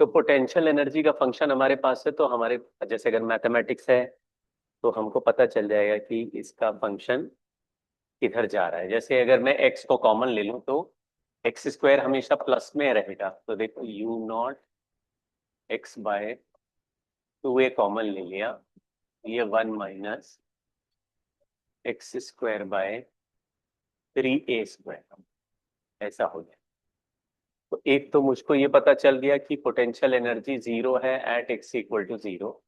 तो potential energy का function हमारे पास है, तो हमारे जैसे अगर मैथमेटिक्स है तो हमको पता चल जाएगा कि इसका फंक्शन किधर जा रहा है। जैसे अगर मैं एक्स को कॉमन ले लूं तो एक्स स्क्वायर हमेशा प्लस में रहेगा, तो देखो you not x by two A common ले लिया, ये one minus x square by three A square ऐसा हो गया। तो एक तो मुझको ये पता चल गया कि पोटेंशियल एनर्जी जीरो है at x equal to zero,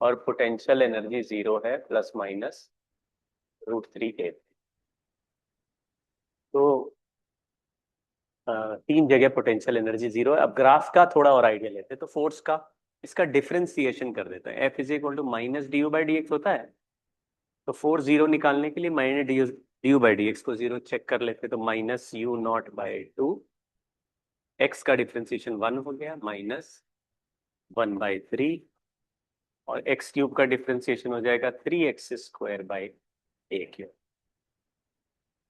और पोटेंशियल एनर्जी जीरो है plus minus root three a. तो तीन जगह पोटेंशियल एनर्जी जीरो है। अब ग्राफ का थोड़ा और आइडिया लेते हैं, तो फोर्स का इसका डिफरेंशिएशन कर देते हैं। F is equal to minus d you by D x होता है, तो फोर्स जीरो निकालने के लिए minus d you by D x को जीरो चेक कर लेते हैं, तो minus u naught by two x का डिफरेंशिएशन वन हो गया माइनस वन बाई थ्री, और एक्स क्यूब का डिफरेंशिएशन हो जाएगा three x square by a cube.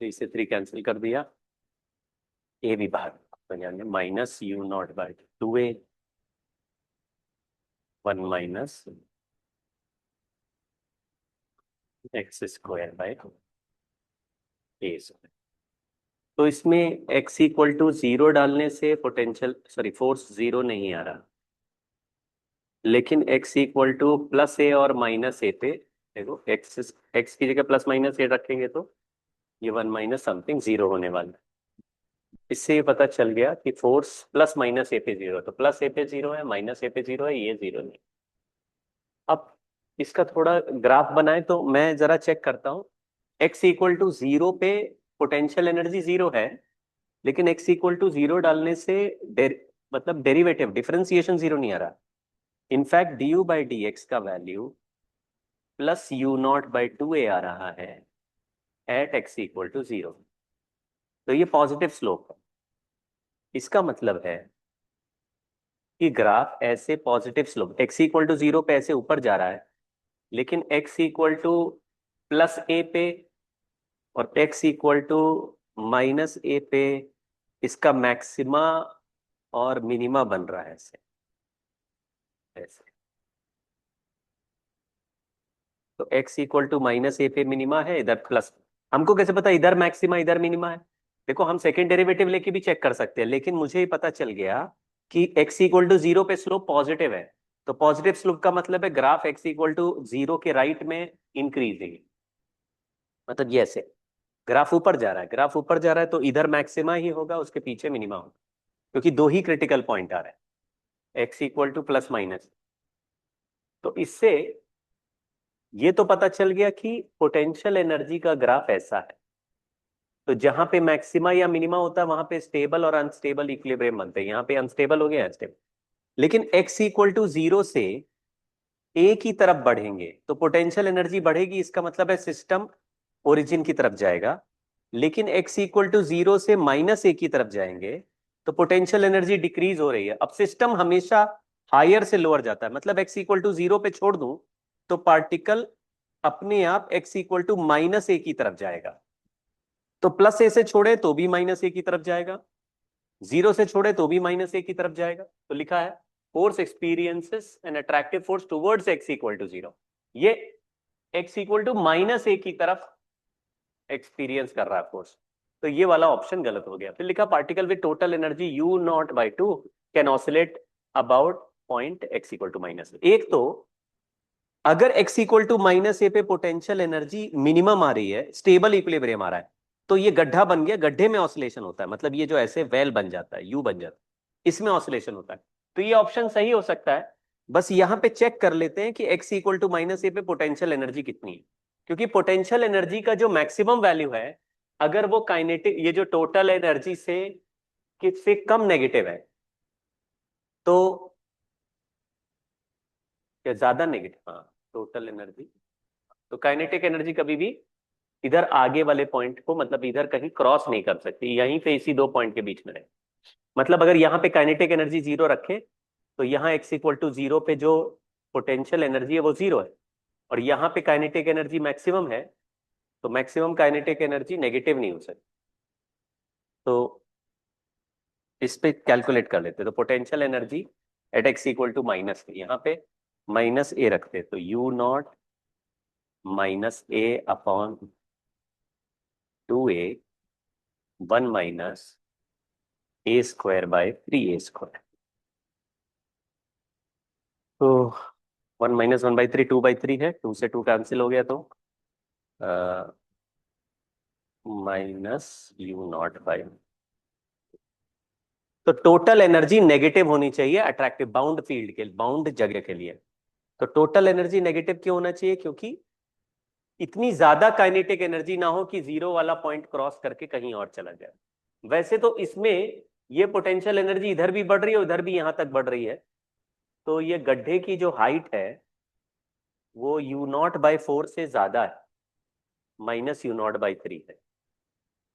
तो इसे थ्री कैंसिल कर दिया, ए भी बाहर बन जाएंगे, minus u naught by two A one minus x square by A square. तो इसमें एक्स इक्वल टू जीरो डालने से पोटेंशियल सॉरी फोर्स जीरो नहीं आ रहा, लेकिन एक्स इक्वल टू प्लस ए और माइनस ए पे देखो, एक्स की जगह प्लस माइनस ए रखेंगे तो ये वन माइनस समथिंग जीरो होने वाला है। इससे ये पता चल गया कि फोर्स प्लस माइनस ए पे जीरो है, तो प्लस ए पे जीरो है माइनस ए पे जीरो है, ये जीरो नहीं। अब इसका थोड़ा ग्राफ बनाए तो मैं जरा चेक करता हूँ। एक्स इक्वल टू जीरो पे पोटेंशियल एनर्जी जीरो है, लेकिन एक्स इक्वल टू जीरो डालने से मतलब डेरिवेटिव डिफरेंशिएशन जीरो नहीं आ रहा। In fact D you by D X का value plus U naught by two A आ रहा है at x equal to zero. तो ये पॉजिटिव स्लोप है। इसका मतलब है कि ग्राफ ऐसे positive slope x equal to zero पे ऐसे ऊपर जा रहा है, लेकिन x equal to plus a पे और x equal to minus a पे इसका मैक्सिमा और मिनिमा बन रहा है ऐसे ऐसे। तो x equal to minus a पे मिनिमा है, इधर प्लस। हमको कैसे पता इधर मैक्सिमा इधर मिनिमा है? देखो हम सेकेंड डेरिवेटिव लेके भी चेक कर सकते हैं, लेकिन मुझे ही पता चल गया कि x इक्वल टू जीरो पे स्लोप पॉजिटिव है। तो पॉजिटिव स्लोप का मतलब है graph x equal to zero के राइट में इंक्रीजिंग, मतलब ये ऐसे ग्राफ ऊपर जा रहा है, ग्राफ ऊपर जा रहा है तो इधर मैक्सिमा ही होगा, उसके पीछे मिनिमा होगा, क्योंकि दो ही क्रिटिकल पॉइंट आ रहे हैं x equal to plus minus. तो इससे ये तो पता चल गया कि पोटेंशियल एनर्जी का ग्राफ ऐसा है। तो जहां पे मैक्सिमा या मिनिमा होता है वहां पे स्टेबल और अनस्टेबल इक्विलिब्रियम बनते हैं, यहाँ पे अनस्टेबल हो गया अनस्टेबल। लेकिन x इक्वल टू जीरो से a की तरफ बढ़ेंगे तो पोटेंशियल एनर्जी बढ़ेगी, इसका मतलब है सिस्टम ओरिजिन की तरफ जाएगा। लेकिन x इक्वल टू जीरो से माइनस ए की तरफ जाएंगे तो पोटेंशियल एनर्जी डिक्रीज हो रही है। अब सिस्टम हमेशा हायर से लोअर जाता है, मतलब x इक्वल टू जीरो पे छोड़ दूं तो पार्टिकल अपने आप x equal to minus a की तरफ जाएगा। तो प्लस ए से छोड़े तो भी माइनस ए की तरफ जाएगा, जीरो से छोड़े तो भी माइनस ए की तरफ जाएगा। तो लिखा है force experiences an attractive force towards x equal to zero. ये x equal to minus a की तरफ एक्सपीरियंस कर रहा है फोर्स। तो ये वाला ऑप्शन गलत हो गया। फिर लिखा particle with total energy u naught by two can oscillate about point x equal to minus. एक तो अगर x equal to minus a पे पोटेंशियल एनर्जी मिनिमम आ रही है, स्टेबल इक्विलिब्रियम आ रहा है, तो ये गड्ढा बन गया, गड्ढे में ऑसिलेशन होता है, मतलब ये जो ऐसे वेल बन जाता है, यू बन जाता है, इसमें ऑसिलेशन होता है। तो ये ऑप्शन सही हो सकता है। बस यहां पे चेक कर लेते हैं कि x equal to minus a पे पोटेंशियल एनर्जी कितनी है, क्योंकि पोटेंशियल एनर्जी का जो मैक्सिमम वैल्यू है, अगर वो काइनेटिक ये जो टोटल एनर्जी से किससे कम नेगेटिव है तो, या ज्यादा नेगेटिव, हाँ टोटल एनर्जी, तो काइनेटिक एनर्जी कभी भी इधर आगे वाले पॉइंट को मतलब इधर कहीं क्रॉस नहीं कर सकती, यहीं पे इसी दो पॉइंट के बीच में रहे। मतलब अगर यहाँ पे काइनेटिक एनर्जी जीरो रखे तो यहाँ एक्स इक्वल टू जीरो पे जो पोटेंशियल एनर्जी है वो जीरो है, और यहाँ पे काइनेटिक एनर्जी मैक्सिमम है, तो मैक्सिमम काइनेटिक एनर्जी नेगेटिव नहीं हो सकती। तो इस पे कैलकुलेट कर लेते, तो potential energy at x equal to minus A, यहाँ पे माइनस ए रखते, तो U naught minus A upon 2a 1 minus A square by 3a square. तो 1 माइनस 1/3 2/3 है, 2 से 2 कैंसिल हो गया, तो माइनस यू नॉट बाय, तो टोटल एनर्जी नेगेटिव होनी चाहिए अट्रैक्टिव बाउंड फील्ड के, बाउंड जगह के लिए। तो टोटल एनर्जी नेगेटिव क्यों होना चाहिए? क्योंकि इतनी ज्यादा काइनेटिक एनर्जी ना हो कि जीरो वाला पॉइंट क्रॉस करके कहीं और चला जाए। वैसे तो इसमें ये पोटेंशियल एनर्जी इधर भी बढ़ रही है, उधर भी यहां तक बढ़ रही है, तो ये गड्ढे की जो हाइट है वो u0/4 से ज्यादा है, माइनस u0/3 है।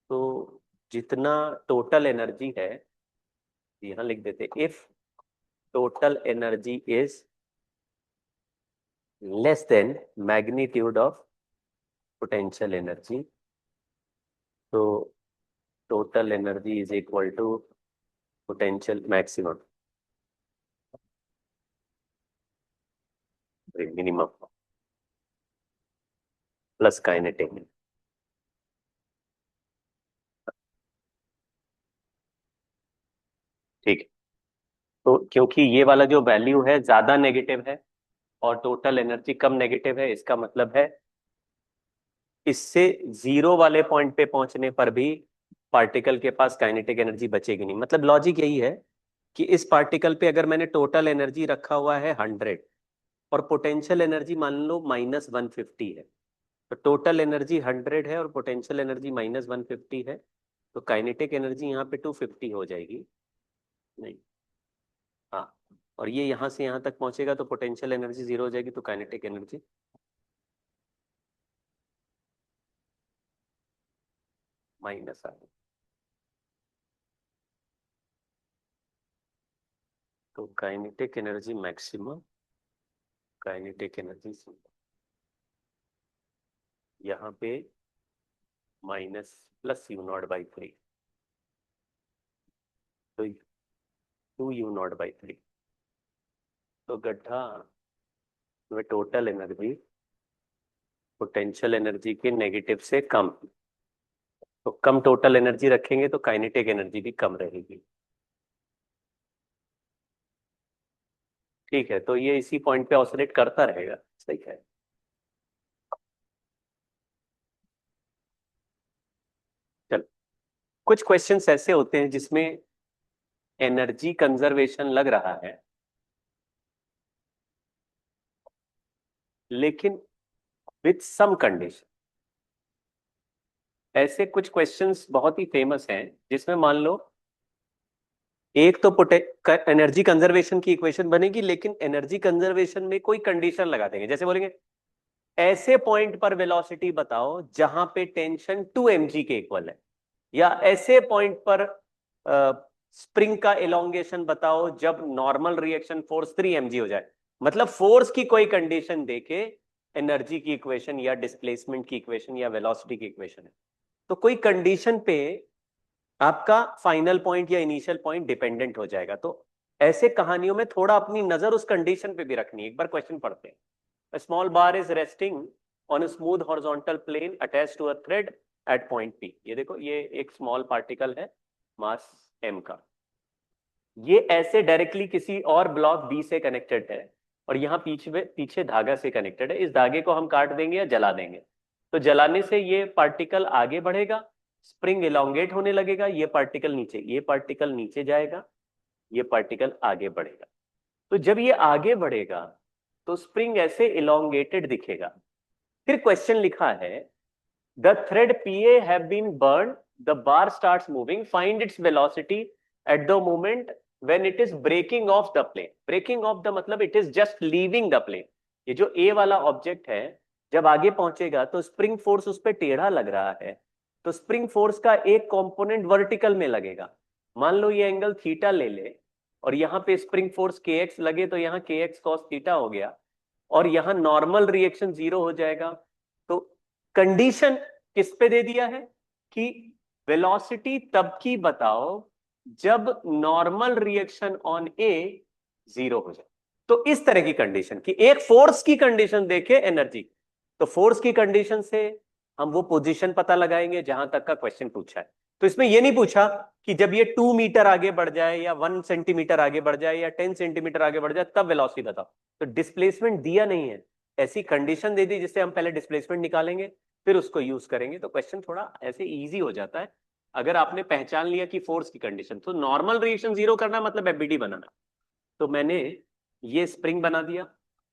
तो जितना टोटल एनर्जी है, यहां लिख देते, if total energy is less than magnitude of potential energy, तो total energy is equal to potential maximum minimum plus kinetic. ठीक है, तो क्योंकि ये वाला जो वैल्यू है ज्यादा नेगेटिव है और टोटल एनर्जी कम नेगेटिव है, इसका मतलब है इससे जीरो वाले पॉइंट पे पहुंचने पर भी पार्टिकल के पास काइनेटिक एनर्जी बचेगी नहीं। मतलब लॉजिक यही है कि इस पार्टिकल पे अगर मैंने टोटल एनर्जी रखा हुआ है 100 और पोटेंशियल एनर्जी मान लो -150 है, तो टोटल एनर्जी 100 है और पोटेंशियल एनर्जी -150 है, तो काइनेटिक एनर्जी यहाँ पे 250 हो जाएगी। नहीं, हाँ, और ये यहां से यहां तक पहुंचेगा तो पोटेंशियल एनर्जी जीरो हो जाएगी, तो काइनेटिक एनर्जी माइनस आ गई। तो kinetic energy maximum, kinetic energy यहाँ पे माइनस प्लस u0/3, तो 2u0/3, तो गड्ढा में टोटल एनर्जी पोटेंशियल एनर्जी के नेगेटिव से कम, तो कम टोटल एनर्जी रखेंगे तो काइनेटिक एनर्जी भी कम रहेगी। ठीक है, तो ये इसी पॉइंट पे ऑसिलेट करता रहेगा, सही है। चल, कुछ क्वेश्चंस ऐसे होते हैं जिसमें एनर्जी कंजर्वेशन लग रहा है, लेकिन विथ सम कंडीशन। ऐसे कुछ क्वेश्चंस बहुत ही फेमस हैं जिसमें मान लो एक तो एनर्जी कंजर्वेशन की इक्वेशन बनेगी, लेकिन एनर्जी कंजर्वेशन में कोई कंडीशन लगा देंगे, जैसे बोलेंगे ऐसे पॉइंट पर वेलोसिटी बताओ जहां पे टेंशन 2 mg के इक्वल है, या ऐसे पॉइंट पर स्प्रिंग का एलोंगेशन बताओ जब नॉर्मल रिएक्शन फोर्स 3 mg हो जाए। मतलब फोर्स की कोई कंडीशन देके एनर्जी की इक्वेशन या डिस्प्लेसमेंट की इक्वेशन या वेलोसिटी की इक्वेशन है, तो कोई कंडीशन पे आपका फाइनल पॉइंट या इनिशियल पॉइंट डिपेंडेंट हो जाएगा। तो ऐसे कहानियों में थोड़ा अपनी नजर उस कंडीशन पे भी रखनी है। एक बार क्वेश्चन पढ़ते हैं। A small bar is resting on a smooth horizontal plane attached to a thread at point P। ये देखो, ये एक स्मॉल पार्टिकल है मास m का, ये ऐसे डायरेक्टली किसी और ब्लॉक B से कनेक्टेड है और यहाँ पीछे पीछे धागा से कनेक्टेड है। इस धागे को हम काट देंगे या जला देंगे, तो जलाने से ये पार्टिकल आगे बढ़ेगा, स्प्रिंग इलोंगेट होने लगेगा, ये पार्टिकल नीचे, ये पार्टिकल नीचे जाएगा, ये पार्टिकल आगे बढ़ेगा। तो जब ये आगे बढ़ेगा तो स्प्रिंग ऐसे इलोंगेटेड दिखेगा। फिर क्वेश्चन लिखा है the thread PA have been burn, the bar starts moving, find its velocity at the moment when it is breaking off the plane. Breaking off the मतलब it is just leaving the plane. ये जो A वाला object है जब आगे पहुंचेगा तो spring force उस पर टेढ़ा लग रहा है, तो स्प्रिंग फोर्स का एक कंपोनेंट वर्टिकल में लगेगा। मान लो ये एंगल थीटा ले ले और यहाँ पे स्प्रिंग फोर्स kx लगे, तो यहाँ kx cos थीटा हो गया और यहाँ नॉर्मल रिएक्शन जीरो हो जाएगा। तो कंडीशन किस पे दे दिया है कि वेलोसिटी तब की बताओ जब नॉर्मल रिएक्शन ऑन ए 0 हो जाए। तो इस तरह की कंडीशन कि एक फोर्स की कंडीशन देखे एनर्जी, तो फोर्स की कंडीशन से हम वो पोजीशन पता लगाएंगे जहां तक का क्वेश्चन पूछा है। तो इसमें ये नहीं पूछा कि जब ये 2 मीटर आगे बढ़ जाए या 1 सेंटीमीटर आगे बढ़ जाए या 10 सेंटीमीटर आगे बढ़ जाए तब वेलोसिटी बताओ। तो डिस्प्लेसमेंट दिया नहीं है, ऐसी कंडीशन दे दी जिससे हम पहले डिस्प्लेसमेंट निकालेंगे फिर उसको यूज करेंगे। तो क्वेश्चन थोड़ा ऐसे इजी हो जाता है अगर आपने पहचान लिया कि फोर्स की कंडीशन। तो नॉर्मल रिएक्शन 0 करना मतलब एफबीडी बनाना। तो मैंने ये स्प्रिंग बना दिया,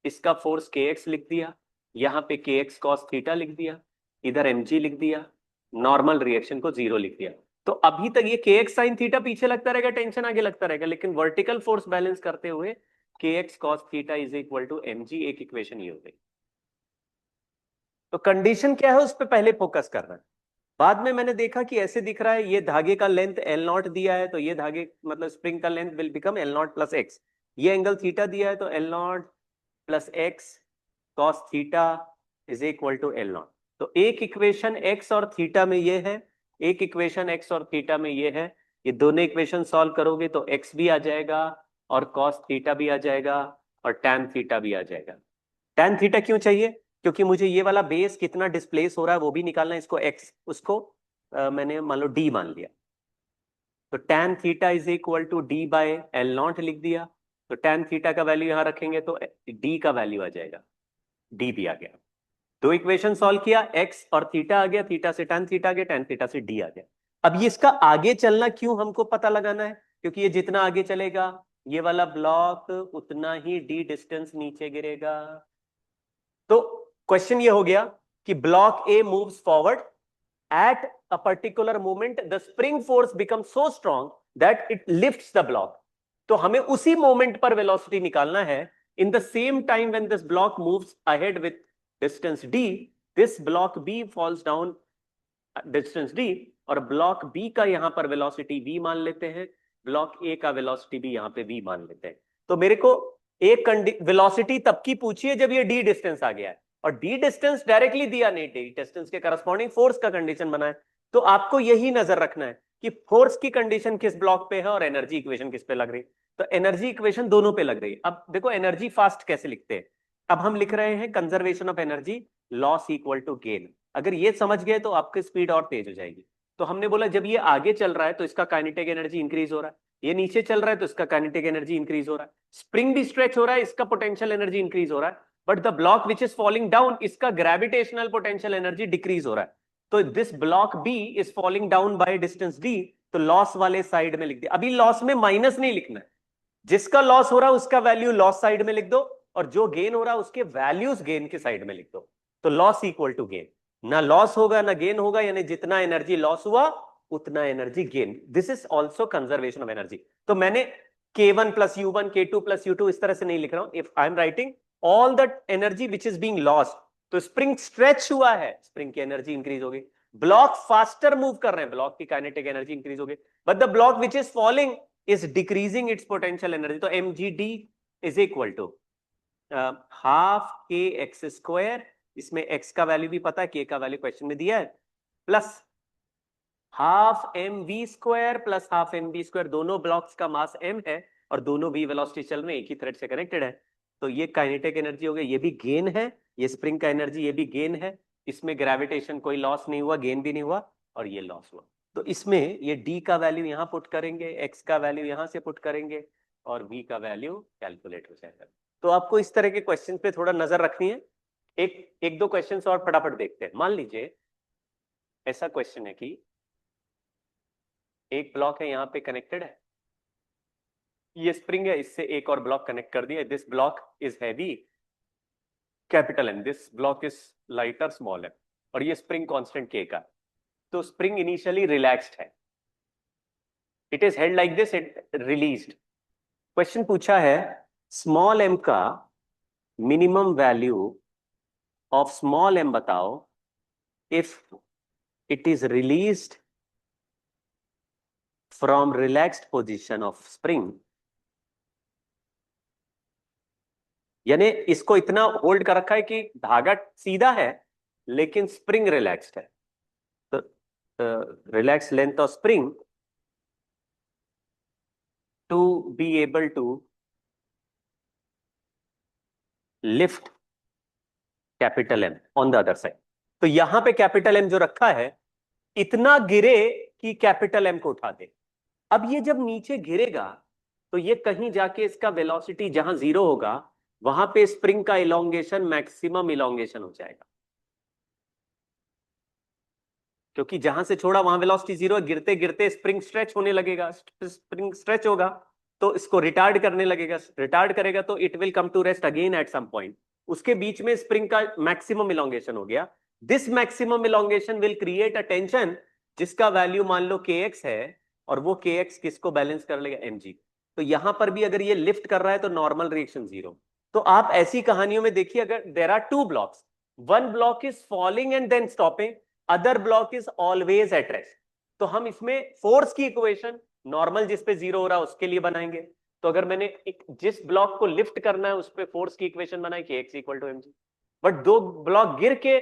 इसका फोर्स के एक्स लिख दिया, यहां पे के एक्स कॉस थीटा लिख दिया, इधर एम जी लिख दिया, नॉर्मल रिएक्शन को 0 लिख दिया। तो अभी तक ये के एक्स साइन थीटा पीछे लगता रहेगा, टेंशन आगे लगता रहेगा, लेकिन वर्टिकल फोर्स बैलेंस करते हुए k x cos theta is equal to m g, एक इक्वेशन ये हो गई। तो कंडीशन क्या है उस पर पहले फोकस करना है। बाद में मैंने देखा कि ऐसे दिख रहा है, ये धागे का लेंथ एल नॉट दिया है तो ये धागे मतलब स्प्रिंग का length will become l naught plus x. ये एंगल थीटा दिया है तो l naught plus x cos theta is equal to l naught. तो एक इक्वेशन एक्स और थीटा में ये है, एक इक्वेशन एक्स और थीटा में ये है। ये दोनों इक्वेशन सॉल्व करोगे तो एक्स भी आ जाएगा और कॉस थीटा भी आ जाएगा और टैन थीटा भी आ जाएगा। टैन थीटा क्यों चाहिए? क्योंकि मुझे ये वाला बेस कितना डिस्प्लेस हो रहा है वो भी निकालना है, इसको एक्स उसको मैंने मान लो डी मान लिया। तो tan theta is equal to d by l naught लिख दिया। तो टैन थीटा का वैल्यू यहां रखेंगे तो डी का वैल्यू आ जाएगा, डी भी आ गया। दो इक्वेशन सॉल्व किया, एक्स और थीटा आ गया, थीटा से टैन थीटा आ गया, टैन थीटा से डी आ गया। अब ये इसका आगे चलना क्यों हमको पता लगाना है, क्योंकि ये जितना आगे चलेगा ये वाला ब्लॉक उतना ही डी डिस्टेंस नीचे गिरेगा। तो क्वेश्चन ये हो गया कि block A moves forward at a particular moment the spring force become so strong that it lifts the block. तो हमें उसी मोमेंट पर वेलोसिटी निकालना है। In the same time when this block moves ahead with distance D, this block B falls down distance D, और block B का यहां पर वेलोसिटी v मान लेते हैं, ब्लॉक ए का वेलोसिटी भी यहां पे v मान लेते हैं। तो मेरे को एक वेलोसिटी तब की पूछी है जब ये डी डिस्टेंस आ गया है, और डी डिस्टेंस डायरेक्टली दिया नहीं, डी डिस्टेंस के करस्पॉन्डिंग फोर्स का कंडीशन बना है। तो आपको यही नजर रखना है कि फोर्स की कंडीशन किस ब्लॉक पे है और एनर्जी इक्वेशन किस पे लग रही है। तो एनर्जी इक्वेशन दोनों पे लग रही है। अब देखो एनर्जी फास्ट कैसे लिखते हैं। अब हम लिख रहे हैं conservation of energy loss equal to gain. अगर ये समझ गए तो आपकी स्पीड और तेज हो जाएगी। तो हमने बोला जब ये आगे चल रहा है तो इसका काइनेटिक एनर्जी इंक्रीज हो रहा है, ये नीचे चल रहा है तो इसका काइनेटिक एनर्जी इंक्रीज हो रहा है, स्प्रिंग भी स्ट्रेच हो रहा है, इसका पोटेंशियल एनर्जी इंक्रीज हो रहा है। But the block which is falling down, इसका ग्रेविटेशनल पोटेंशियल एनर्जी डिक्रीज हो रहा है। तो this block B is falling down by distance D, तो लॉस वाले साइड में लिख दिया। अभी लॉस में माइनस नहीं लिखना है, जिसका लॉस हो रहा है उसका वैल्यू लॉस साइड में लिख दो, और जो गेन हो रहा है उसके वैल्यूज गेन के साइड में लिख दो। तो लॉस इक्वल टू गेन, ना लॉस होगा ना गेन होगा, यानी जितना एनर्जी लॉस हुआ उतना energy gain. This is also conservation of energy. तो मैंने K1 plus U1 K2 plus U2 इस तरह से नहीं लिख रहा हूं। If I am writing all the energy which is being lost, तो स्प्रिंग स्ट्रेच हुआ है, स्प्रिंग की एनर्जी इंक्रीज हो गई, ब्लॉक फास्टर मूव कर रहे हैं, ब्लॉक की काइनेटिक एनर्जी इंक्रीज हो गई, but the block which is falling is decreasing its potential energy. तो mgd is equal to half K X square, इसमें x का वैल्यू भी पता है, k का वैल्यू क्वेश्चन में दिया है, plus half M V square plus half M B square. दोनों ब्लॉक्स का मास m है और दोनों v वेलोसिटी चल रहे हैं, एक ही थ्रेड से कनेक्टेड है। तो ये काइनेटिक एनर्जी हो गई, ये भी गेन है, ये स्प्रिंग का एनर्जी ये भी गेन है। इसमें ग्रेविटेशन कोई लॉस नहीं हुआ, गेन भी नहीं हुआ, और ये लॉस हुआ। तो इसमें ये d का वैल्यू यहां पुट करेंगे, x का वैल्यू यहां से पुट करेंगे, और v का वैल्यू कैलकुलेट हो जाएगा। तो आपको इस तरह के क्वेश्चन पे थोड़ा नजर रखनी है। एक एक दो क्वेश्चन और फटाफट देखते हैं। मान लीजिए ऐसा क्वेश्चन है कि एक ब्लॉक है यहाँ पे कनेक्टेड है, ये स्प्रिंग है, इससे एक और ब्लॉक कनेक्ट कर दिया। This block is heavy capital N, this block is lighter small M, और ये स्प्रिंग कांस्टेंट के का। तो स्प्रिंग इनिशियली रिलैक्स्ड है, it is held like this, it released. Question पूछा है स्मॉल एम का minimum value of small M बताओ if it is released from relaxed position of spring. यानी इसको इतना होल्ड कर रखा है कि धागा सीधा है लेकिन स्प्रिंग रिलैक्स्ड है। तो relax length of spring to be able to lift capital M on the other side. तो यहां पे कैपिटल एम जो रखा है इतना गिरे कि कैपिटल एम को उठा दे। अब ये जब नीचे गिरेगा तो ये कहीं जाके इसका वेलोसिटी जहां 0 होगा वहां पे स्प्रिंग का इलोंगेशन मैक्सिमम इलोंगेशन हो जाएगा, क्योंकि जहां से छोड़ा वहां वेलोसिटी 0 है। गिरते गिरते स्प्रिंग स्ट्रेच होने लगेगा, स्प्रिंग स्ट्रेच होगा तो इसको रिटार्ड करने लगेगा, रिटार्ड करेगा तो it will come to rest again at some point. उसके बीच में स्प्रिंग का मैक्सिमम इलोंगेशन हो गया। This maximum elongation will create a tension जिसका वैल्यू मान लो kx है, और वो kx किसको बैलेंस कर लेगा, mg। तो यहां पर भी अगर ये लिफ्ट कर रहा है तो नॉर्मल रिएक्शन 0। तो आप ऐसी कहानियों में देखिए, अगर there are two blocks, one block is falling and then stopping, other block is always at rest, तो हम इसमें फोर्स की इक्वेशन नॉर्मल जिस पे 0 हो रहा है उसके लिए बनाएंगे। तो अगर मैंने जिस ब्लॉक को लिफ्ट करना है उस पे फोर्स की इक्वेशन बनाई कि x equal to mg, but दो ब्लॉक गिर के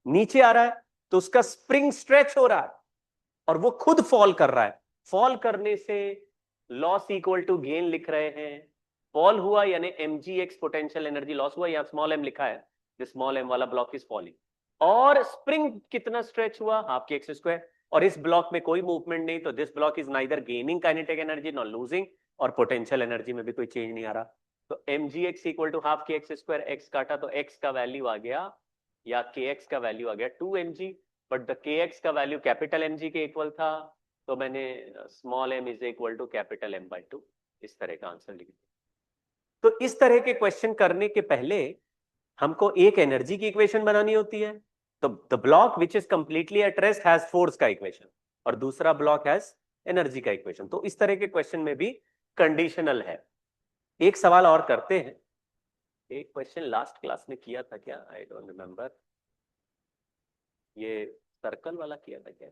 नीचे आ रहा है तो उसका स्प्रिंग स्ट्रेच हो रहा है और वो खुद फॉल कर रहा है। फॉल करने से लॉस इक्वल टू गेन लिख रहे हैं। फॉल हुआ यानी mgx पोटेंशियल एनर्जी लॉस हुआ, यहां स्मॉल m लिखा है, दिस स्मॉल m वाला ब्लॉक इज फॉलिंग। और स्प्रिंग कितना स्ट्रेच हुआ, हाफ के एक्स स्क्वायर, और इस ब्लॉक में कोई मूवमेंट नहीं, तो this block is neither gaining kinetic energy not losing, और पोटेंशियल एनर्जी में भी कोई चेंज नहीं आ रहा। तो mgx equal to half K X square, x काटा तो x का वैल्यू आ गया, या kx का वैल्यू आ गया 2mg, बट द kx का वैल्यू कैपिटल mg के इक्वल था, तो मैंने small m is equal to capital m/2 इस तरह का आंसर लिख दिया। तो इस तरह के क्वेश्चन करने के पहले हमको एक एनर्जी की इक्वेशन बनानी होती है। तो the block which is completely at rest has force का इक्वेशन, और दूसरा ब्लॉक हैज एनर्जी का इक्वेशन। तो इस तरह के क्वेश्चन में भी कंडीशनल है। एक सवाल और करते हैं, एक क्वेश्चन लास्ट क्लास में किया था क्या, आई डोंट रिमेम्बर, ये सर्कल वाला किया था क्या,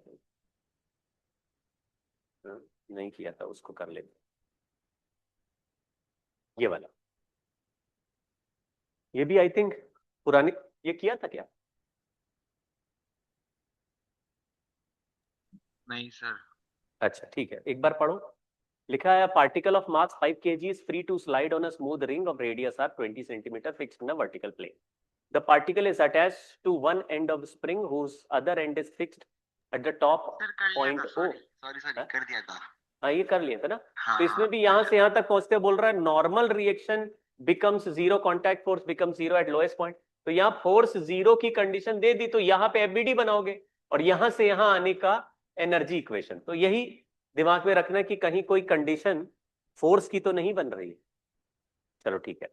नहीं किया था, उसको कर लेते। ये वाला, ये भी आई थिंक पुरानी, ये किया था क्या? नहीं सर। अच्छा ठीक है, एक बार पढ़ो। लिखा है particle of mass 5 kg is free to slide on a smooth ring of radius r 20 cm fixed in a vertical plane. The particle is attached to one end of spring whose other end is fixed at the top sir कर लिया point था, O. Sorry कर दिया था। हाँ ये कर लिया था ना। हाँ, तो इसमें भी यहाँ से यहाँ तक पहुंचते बोल रहा है normal reaction becomes 0, contact force becomes 0 eight lowest point. तो यहाँ फोर्स 0 की कंडीशन दे दी, तो यहाँ पे एफबीडी बनाओगे और यहाँ से यहाँ आने का एनर्जी इक्वेशन। तो यही दिमाग में रखना कि कहीं कोई कंडीशन फोर्स की तो नहीं बन रही है। चलो ठीक है,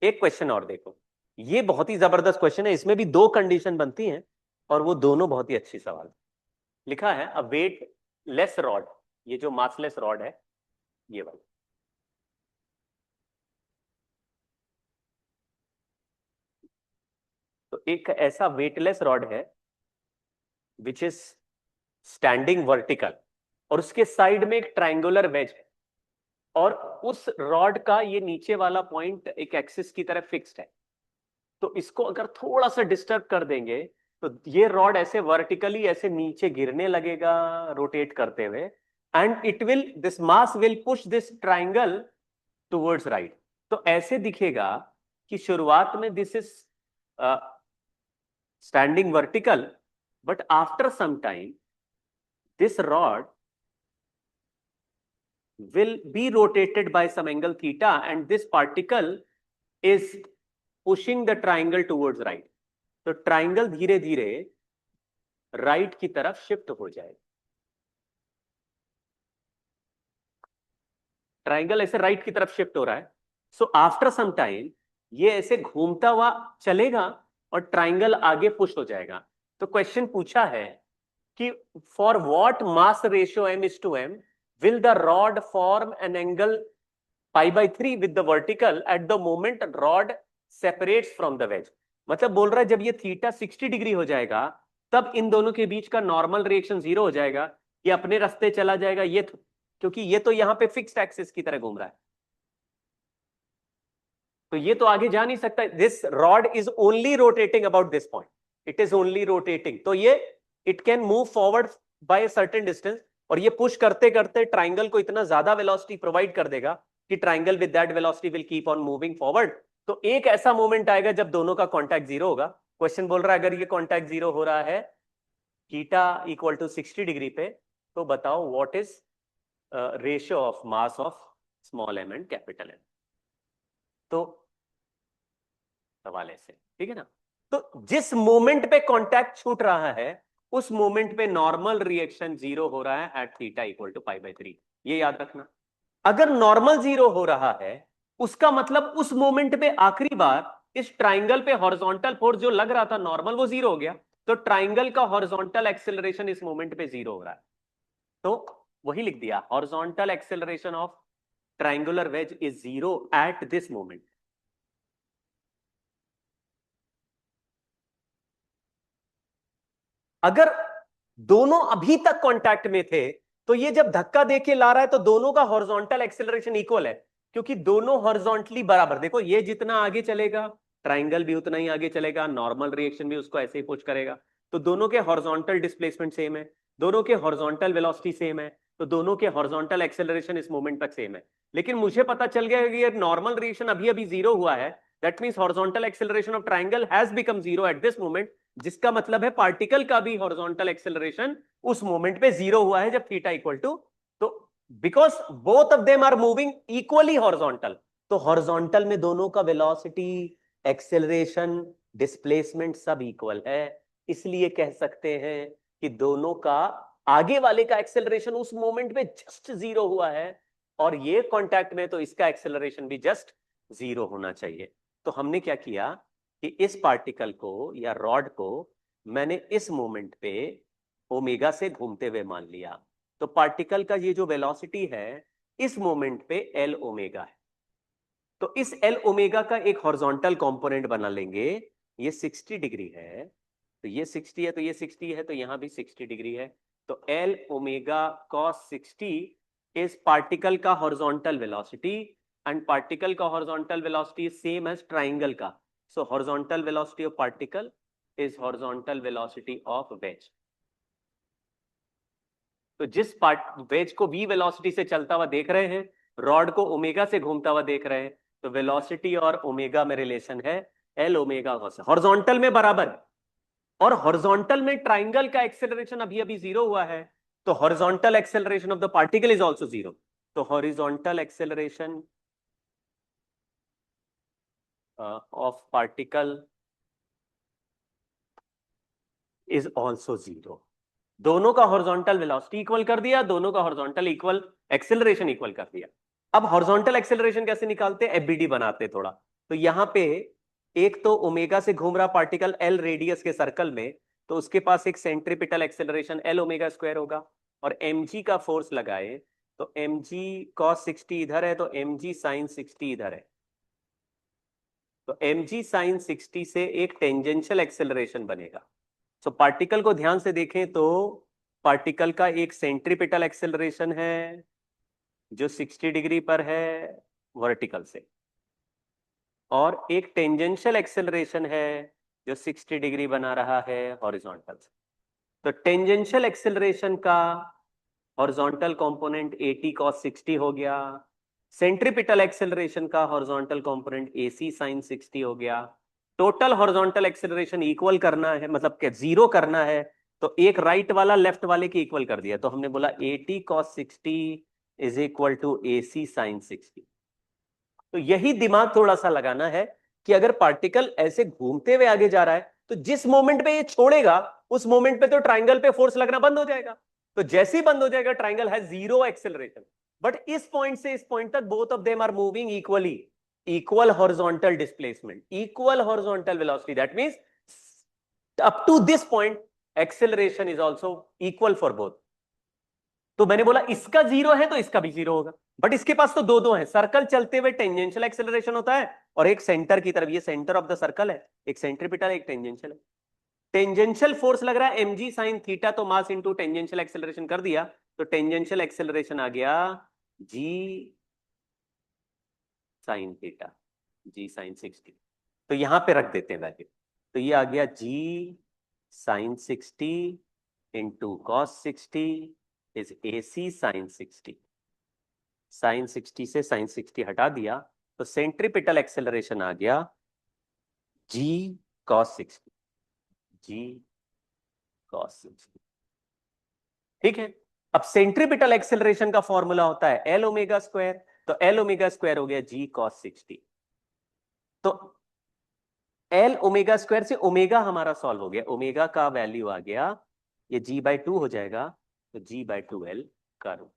एक क्वेश्चन और देखो, ये बहुत ही जबरदस्त क्वेश्चन है, इसमें भी दो कंडीशन बनती हैं और वो दोनों बहुत ही अच्छी सवाल। लिखा है अ वेट लेस रॉड, ये जो मासलेस रॉड है ये वाला, तो एक ऐसा वेटलेस रॉड है विच इज स्टैंडिंग वर्टिकल, और उसके साइड में एक ट्रायंगुलर वेज है, और उस रॉड का ये नीचे वाला पॉइंट एक एक्सिस की तरफ फिक्स्ड है। तो इसको अगर थोड़ा सा डिस्टर्ब कर देंगे तो ये रॉड ऐसे वर्टिकली ऐसे नीचे गिरने लगेगा रोटेट करते हुए, and it will, this mass will push this triangle towards right. तो ऐसे दिखेगा कि शुरुआत में this is standing vertical, but after some time this rod will be rotated by some angle theta and this particle is pushing the triangle towards right. तो triangle धीरे धीरे right की तरफ शिफ्ट हो जाएगा, ट्राइंगल ऐसे राइट की तरफ शिफ्ट हो रहा है। सो आफ्टर सम टाइम ये ऐसे घूमता हुआ चलेगा और ट्राइंगल आगे पुश हो जाएगा। तो क्वेश्चन पूछा है कि for what mass ratio m is to m will the rod form an angle pi/3 with the vertical at the moment rod separates from the wedge। मतलब बोल रहा है जब ये थीटा 60 डिग्री हो जाएगा तब इन दोनों के बीच का नॉर्मल रिएक्शन 0 हो जाएगा, ये अपने रास्ते चला जाएगा, ये क्योंकि ये तो यहां पे फिक्स्ड एक्सिस की तरह घूम रहा है, तो ये तो आगे जा नहीं सकता। This rod is only rotating about this point, it is only rotating, तो ये it can move forward bye a certain distance, और ये पुश करते करते ट्राइंगल को इतना ज्यादा वेलोसिटी प्रोवाइड कर देगा कि triangle with that velocity will keep on moving forward. तो एक ऐसा मोमेंट आएगा जब दोनों का कॉन्टैक्ट जीरो होगा। क्वेश्चन बोल रहा है अगर ये कॉन्टैक्ट जीरो हो रहा है थीटा इक्वल टू 60 डिग्री पे, तो बताओ what is ratio of mass of small M and capital M. तो सवाल ऐसे, ठीक है ना। तो जिस मोमेंट पे कांटेक्ट छूट रहा है उस मोमेंट पे नॉर्मल रिएक्शन जीरो हो रहा है at theta equal to pi by 3, ये याद रखना। अगर नॉर्मल जीरो हो रहा है उसका मतलब उस मोमेंट पे आखिरी बार इस ट्राइंगल पे हॉरिजॉन्टल फोर्स जो लग रहा था नॉर्मल वो जीरो हो गया, तो ट्राइंगल का हॉरिजॉन्टल एक्सेलरेशन इस मोमेंट पे जीरो हो रहा है। तो वही लिख दिया, horizontal acceleration of triangular wedge is zero at this moment. अगर दोनों अभी तक कांटेक्ट में थे तो ये जब धक्का देके ला रहा है तो दोनों का हॉरिजॉन्टल एक्सेलरेशन इक्वल है, क्योंकि दोनों हॉरिजॉन्टली बराबर। देखो ये जितना आगे चलेगा ट्राइंगल भी उतना ही आगे चलेगा, नॉर्मल रिएक्शन भी उसको ऐसे ही पुश करेगा। तो दोनों के हॉरिजॉन्टल डिस्प्लेसमेंट सेम है, दोनों के हॉरिजॉन्टल वेलोसिटी सेम है, तो दोनों के हॉरिजॉन्टल एक्सेलरेशन इस मोमेंट तक सेम है। लेकिन मुझे पता चल गया कि ये नॉर्मल रिएक्शन अभी अभी जीरो हुआ है, that means horizontal acceleration of triangle has become zero at this moment, जिसका मतलब है पार्टिकल का भी हॉरिजॉन्टल एक्सेलरेशन उस मोमेंट पे जीरो हुआ है जब थीटा इक्वल टू। तो because both of them are moving equally horizontal, तो हॉरिजॉन्टल में दोनों का वेलोसिटी एक्सेलरेशन डिस्प्लेसमेंट सब इक्वल है, इसलिए कह सकते हैं कि दोनों का आगे वाले का एक्सेलरेशन उस मोमेंट पे जस्ट जीरो हुआ है और ये कांटेक्ट में तो इसका एक्सेलरेशन भी जस्ट जीरो होना चाहिए। तो हमने क्या किया कि इस पार्टिकल को या रॉड को मैंने इस मोमेंट पे ओमेगा से घूमते हुए मान लिया, तो पार्टिकल का ये जो वेलोसिटी है इस मोमेंट पे एल ओमेगा है। तो इस एल ओमेगा का एक हॉरिजॉन्टल कंपोनेंट बना लेंगे, ये 60 डिग्री है, तो ये 60 है, तो ये 60 है, तो यहां भी 60 डिग्री है। तो L omega cos 60 is particle का हॉरिजॉन्टल वेलोसिटी, एंड पार्टिकल का horizontal velocity same as triangle का। So horizontal velocity of particle is horizontal velocity of wedge. तो जिस पार्ट वेज को v वेलोसिटी से चलता हुआ देख रहे हैं, रॉड को ओमेगा से घूमता हुआ देख रहे हैं, तो वेलोसिटी और ओमेगा में रिलेशन है एल ओमेगा हॉरिजॉन्टल में बराबर है। और हॉरिजॉन्टल में ट्राइंगल का एक्सेलरेशन अभी अभी जीरो हुआ है, तो horizontal acceleration of the particle is also zero. तो horizontal acceleration of particle is also zero. दोनों का हॉरिजॉन्टल वेलोसिटी इक्वल कर दिया, दोनों का हॉरिजॉन्टल इक्वल एक्सेलरेशन इक्वल कर दिया। अब हॉरिजॉन्टल एक्सेलरेशन कैसे निकालते हैं, एफबीडी बनाते थोड़ा। तो यहां पे एक तो ओमेगा से घूम रहा पार्टिकल एल रेडियस के सर्कल में, तो उसके पास एक centripetal acceleration L omega square होगा, और mg का फोर्स लगाए तो mg cos 60 इधर है, तो mg sin 60 इधर है। तो mg sin 60 से एक टेंजेंशियल एक्सेलरेशन बनेगा। सो पार्टिकल को ध्यान से देखें तो पार्टिकल का एक सेंट्रीपिटल एक्सेलरेशन है जो 60 डिग्री पर है वर्टिकल से, और एक टेंजेंशियल एक्सेलरेशन है जो 60 डिग्री बना रहा है हॉरिजॉन्टल से। तो टेंजेंशियल एक्सेलरेशन का हॉरिजॉन्टल कंपोनेंट AT cos 60 हो गया, सेंट्रीपिटल एक्सेलरेशन का हॉरिजॉन्टल कंपोनेंट AC sin 60 हो गया। टोटल हॉरिजॉन्टल एक्सेलरेशन इक्वल करना है, मतलब क्या जीरो करना है, तो एक राइट वाला लेफ्ट वाले की इक्वल कर दिया, तो हमने बोला AT cos 60 is equal to AC sin 60। तो यही दिमाग थोड़ा सा लगाना है कि अगर पार्टिकल ऐसे घूमते हुए आगे जा रहा है तो जिस मोमेंट पे ये छोड़ेगा उस मोमेंट पे तो ट्राइंगल पे फोर्स लगना बंद हो जाएगा। तो जैसे ही बंद हो जाएगा triangle has zero acceleration, but इस पॉइंट से इस पॉइंट तक both of them are moving equally, equal horizontal displacement, equal horizontal velocity, that means up to this point acceleration is also equal for both. तो मैंने बोला इसका zero है तो इसका भी जीरो होगा, बट इसके पास तो दो दो है। सर्कल चलते हुए टेंजेंशियल एक्सेलरेशन होता है और एक सेंटर की तरफ, ये सेंटर ऑफ द सर्कल है, एक सेंट्रीपिटल एक टेंजेंशियल है। टेंजेंशियल फोर्स लग रहा है mg sin थीटा, तो मास इंटू टेंजेंशियल एक्सेलरेशन कर दिया, तो टेंजेंशियल एक्सेलरेशन आ गया g sin theta, g sin 60। तो यहां पे रख देते हैं वैल्यू, तो ये आ गया g sin 60 into cos 60 is AC sin 60। sin 60 से sin 60 हटा दिया तो सेंट्रीपिटल एक्सेलरेशन आ गया G cos 60। G cos 60। ठीक है। अब सेंट्रीपिटल एक्सेलरेशन का फॉर्मूला होता है L ओमेगा स्क्वायर, तो L ओमेगा स्क्वायर हो गया G cos 60। तो L ओमेगा स्क्वायर से ओमेगा हमारा सॉल्व हो गया, ओमेगा का वैल्यू आ गया, ये G/2 हो जाएगा, तो G/2L का रूट।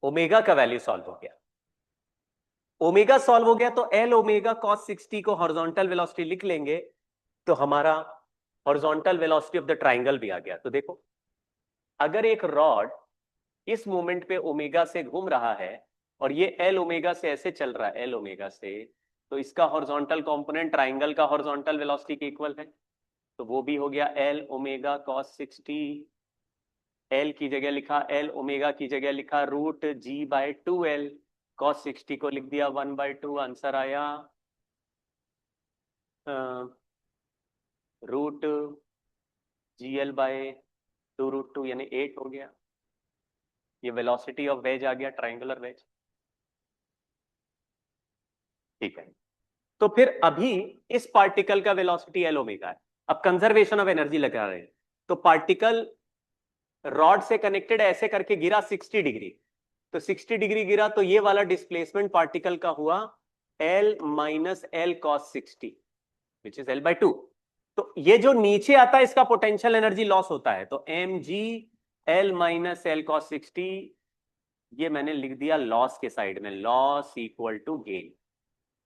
ओमेगा का वैल्यू सॉल्व हो गया, ओमेगा सॉल्व हो गया, तो L ओमेगा cos 60 को हॉरिजॉन्टल वेलोसिटी लिख लेंगे, तो हमारा horizontal velocity of the triangle भी आ गया। तो देखो, अगर एक रॉड इस मोमेंट पे ओमेगा से घूम रहा है और ये L ओमेगा से ऐसे चल रहा है, L ओमेगा से, तो इसका हॉरिजॉन्टल कंपोनेंट ट्राइंगल का हॉरिजॉन्टल वेलोसिटी के इक्वल है, तो वो भी हो गया L ओमेगा cos 60। L की जगह लिखा, L ओमेगा की जगह लिखा रूट G/2L, cos 60 को लिख दिया 1/2, आंसर आया रूट GL/2√2 यानी 8 हो गया। ये वेलोसिटी ऑफ वेज आ गया, ट्राइंगुलर वेज। ठीक है, तो फिर अभी इस पार्टिकल का वेलोसिटी L ओमेगा है। अब कंजर्वेशन ऑफ एनर्जी लगा रहे हैं, तो पार्टिकल रॉड से कनेक्टेड ऐसे करके गिरा 60 डिग्री, तो 60 डिग्री गिरा, तो ये वाला डिस्प्लेसमेंट पार्टिकल का हुआ L minus L cos 60 which is L/2। तो ये जो नीचे आता है इसका पोटेंशियल एनर्जी लॉस होता है, तो mg L minus L cos 60, ये मैंने लिख दिया लॉस के साइड में, लॉस इक्वल टू गेन,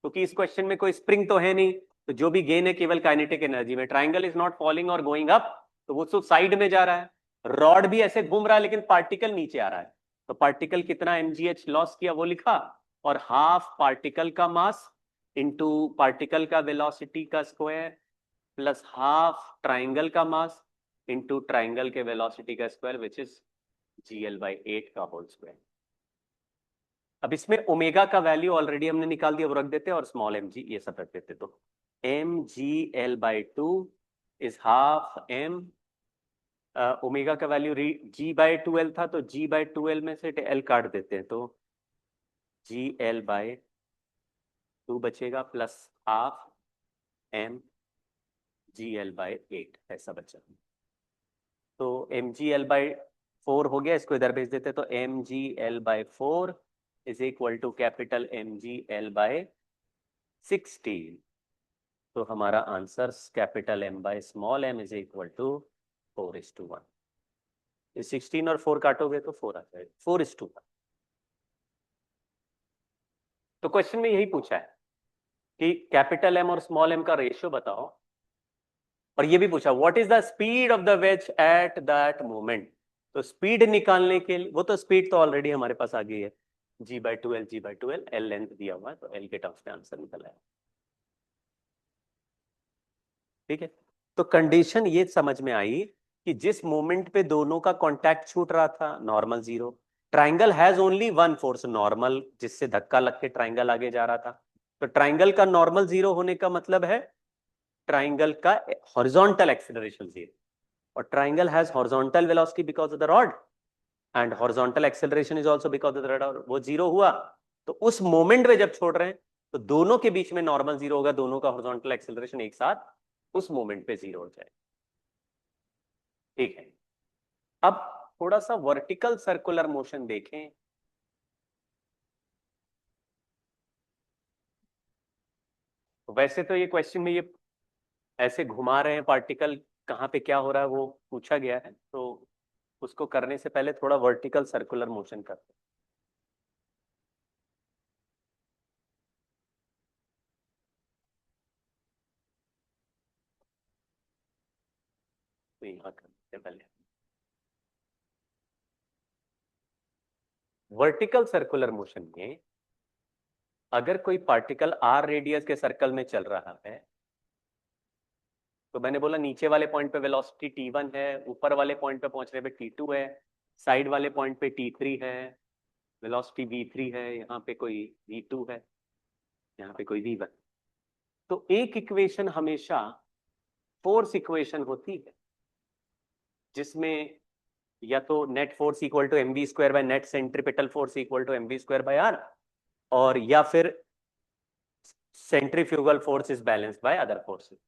क्योंकि इस क्वेश्चन में कोई स्प्रिंग तो है नहीं, तो जो भी गेन है केवल काइनेटिक एनर्जी में। ट्राइंगल इज नॉट फॉलिंग और गोइंग अप, तो वो तो साइड में जा रहा है, रॉड भी ऐसे घूम रहा है लेकिन पार्टिकल नीचे आ रहा है, तो पार्टिकल कितना mgh लॉस किया वो लिखा, और हाफ पार्टिकल का मास इंटू पार्टिकल का वेलोसिटी का स्क्वायर प्लस हाफ ट्राइंगल का मास इंटू ट्राइंगल के वेलोसिटी का स्क्वायर विच इज GL/8 का होल स्क्वायर। अब इसमें ओमेगा का वैल्यू ऑलरेडी हमने निकाल दिया, वो रख देते हैं, और स्मॉल mg ये सब रख देते, तो mgL/2 is half m, omega का वैल्यू G/2L था, तो G/2L में से L काट देते हैं, तो GL/2 बचेगा प्लस हाफ m GL/8 ऐसा बचा। तो mgL/4 हो गया, इसको इधर भेज देते, तो mgL/4 is equal to capital mgL/16। तो हमारा आंसर कैपिटल M/स्मॉल m इज इक्वल टू 4:1। 16 और 4 काटोगे तो 4 आ जाएगा, 4:1। तो क्वेश्चन में यही पूछा है कि कैपिटल M और स्मॉल m का रेशियो बताओ, और ये भी पूछा what is the speed of the ways at that moment. तो स्पीड निकालने के लिए, वो तो स्पीड तो ऑलरेडी हमारे पास आ गई है, G/2L G/2L, L लेंथ दिया हुआ है, तो L के टर्म्स में आंसर निकल आया। ठीक है, तो कंडीशन ये समझ में आई कि जिस मोमेंट पे दोनों का कांटेक्ट छूट रहा था, normal zero, triangle has only one force, normal, जिससे धक्का लग के ट्राइंगल आगे जा रहा था, तो ट्राइंगल का नॉर्मल जीरो होने का मतलब है ट्राइंगल का हॉरिजॉन्टल एक्सेलरेशन जीरो, और triangle has horizontal velocity because of the rod and horizontal acceleration is also because of the rod, वो जीरो हुआ। तो उस मोमेंट में जब छोड़ रहे हैं तो दोनों के बीच में नॉर्मल जीरो होगा, दोनों का हॉरिजॉन्टल एक्सेलरेशन एक साथ उस मोमेंट पे जीरो हो जाए। ठीक है, अब थोड़ा सा वर्टिकल सर्कुलर मोशन देखें। वैसे तो ये क्वेश्चन में ये ऐसे घुमा रहे हैं पार्टिकल, कहाँ पे क्या हो रहा है वो पूछा गया है, तो उसको करने से पहले थोड़ा वर्टिकल सर्कुलर मोशन करते हैं। तो यहाँ करते हैं पहले वर्टिकल सर्कुलर मोशन में, अगर कोई पार्टिकल r रेडियस के सर्कल में चल रहा है, तो मैंने बोला नीचे वाले पॉइंट पे वेलोसिटी t1 है, ऊपर वाले पॉइंट पे पहुंचने पे t2 है, साइड वाले पॉइंट पे t3 है, वेलोसिटी v3 है, यहाँ पे कोई v2 है, यहाँ पे कोई v1। तो एक इक्वेशन हमेशा फोर्स इक्वेशन होती है, जिसमें या तो net force equal to mv square by net centripetal force equal to mv square by r, और या फिर centrifugal force is balanced by other forces.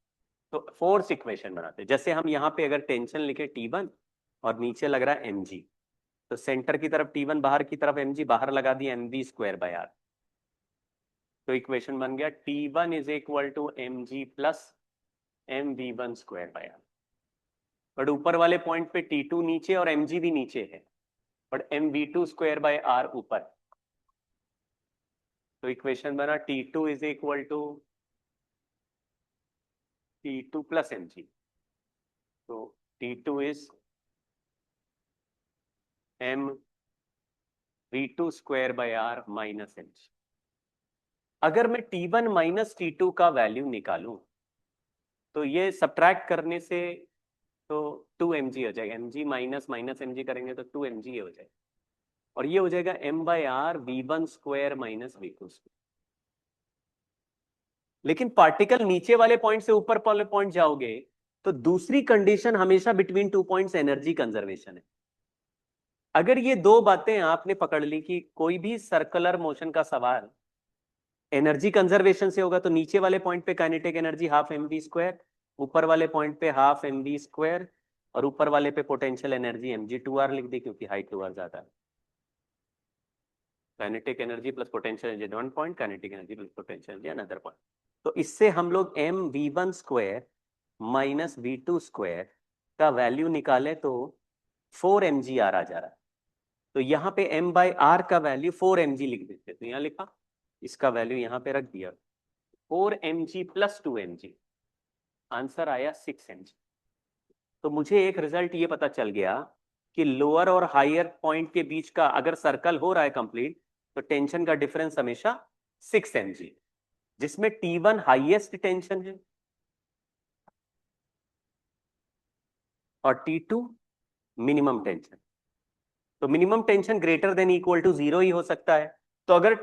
तो फोर्स इक्वेशन बनाते हैं। जैसे हम यहाँ पे अगर टेंशन लिखे T1 और नीचे लग रहा है mg, तो सेंटर की तरफ T1, बाहर की तरफ mg, बाहर लगा दिया mv स्क्वायर बाय r। तो इक्वेशन बन गया T1 is equal to mg plus mv1 square by r। But ऊपर वाले पॉइंट पे T2 नीचे और mg भी नीचे है, but mv2 square by r ऊपर। तो इक्वेशन बना T2 is equal to T2 plus mg। तो T2 is mv2 square by r minus mg। अगर मैं T1 माइनस T2 का वैल्यू निकालूं तो ये सब्ट्रैक्ट करने से तो 2mg हो जाएगा, mg माइनस माइनस mg करेंगे तो 2mg हो जाएगा, और ये हो जाएगा m by R v1 square minus v2 square. लेकिन पार्टिकल नीचे वाले पॉइंट से ऊपर वाले पॉइंट जाओगे तो दूसरी कंडीशन हमेशा बिटवीन 2 पॉइंट्स एनर्जी कंजर्वेशन है। अगर ये दो बातें आपने पकड़ ली कि कोई भी सर्कुलर मोशन का सवाल एनर्जी कंजर्वेशन से होगा, तो नीचे वाले पॉइंट पे kinetic energy half mv square, ऊपर वाले पॉइंट पे हाफ mv स्क्वायर, और ऊपर वाले पे पोटेंशियल एनर्जी mg2r लिख दी क्योंकि हाइट 2r ज्यादा है। Kinetic energy plus potential energy one point, kinetic energy plus potential energy another point. तो इससे हम लोग mv1 square minus v2 square का वैल्यू निकाले तो 4mgr आ जा रहा है। तो यहाँ पे m बाय आर का वैल्यू 4mg लिख देते, तो यहाँ लिखा, इसका वैल्यू यहाँ पे रख दिया 4mg प्लस 2mg, आंसर आया 6mg। तो मुझे एक रिजल्ट ये पता चल गया कि लोअर और हायर पॉइंट के बीच का अगर सर्कल हो रहा है कंप्लीट, तो टेंशन का डिफरेंस हमेशा 6mg, जिसमें T1 हाईएस्ट टेंशन है और T2 मिनिमम टेंशन। तो minimum tension greater than equal to 0 ही हो सकता है। तो अगर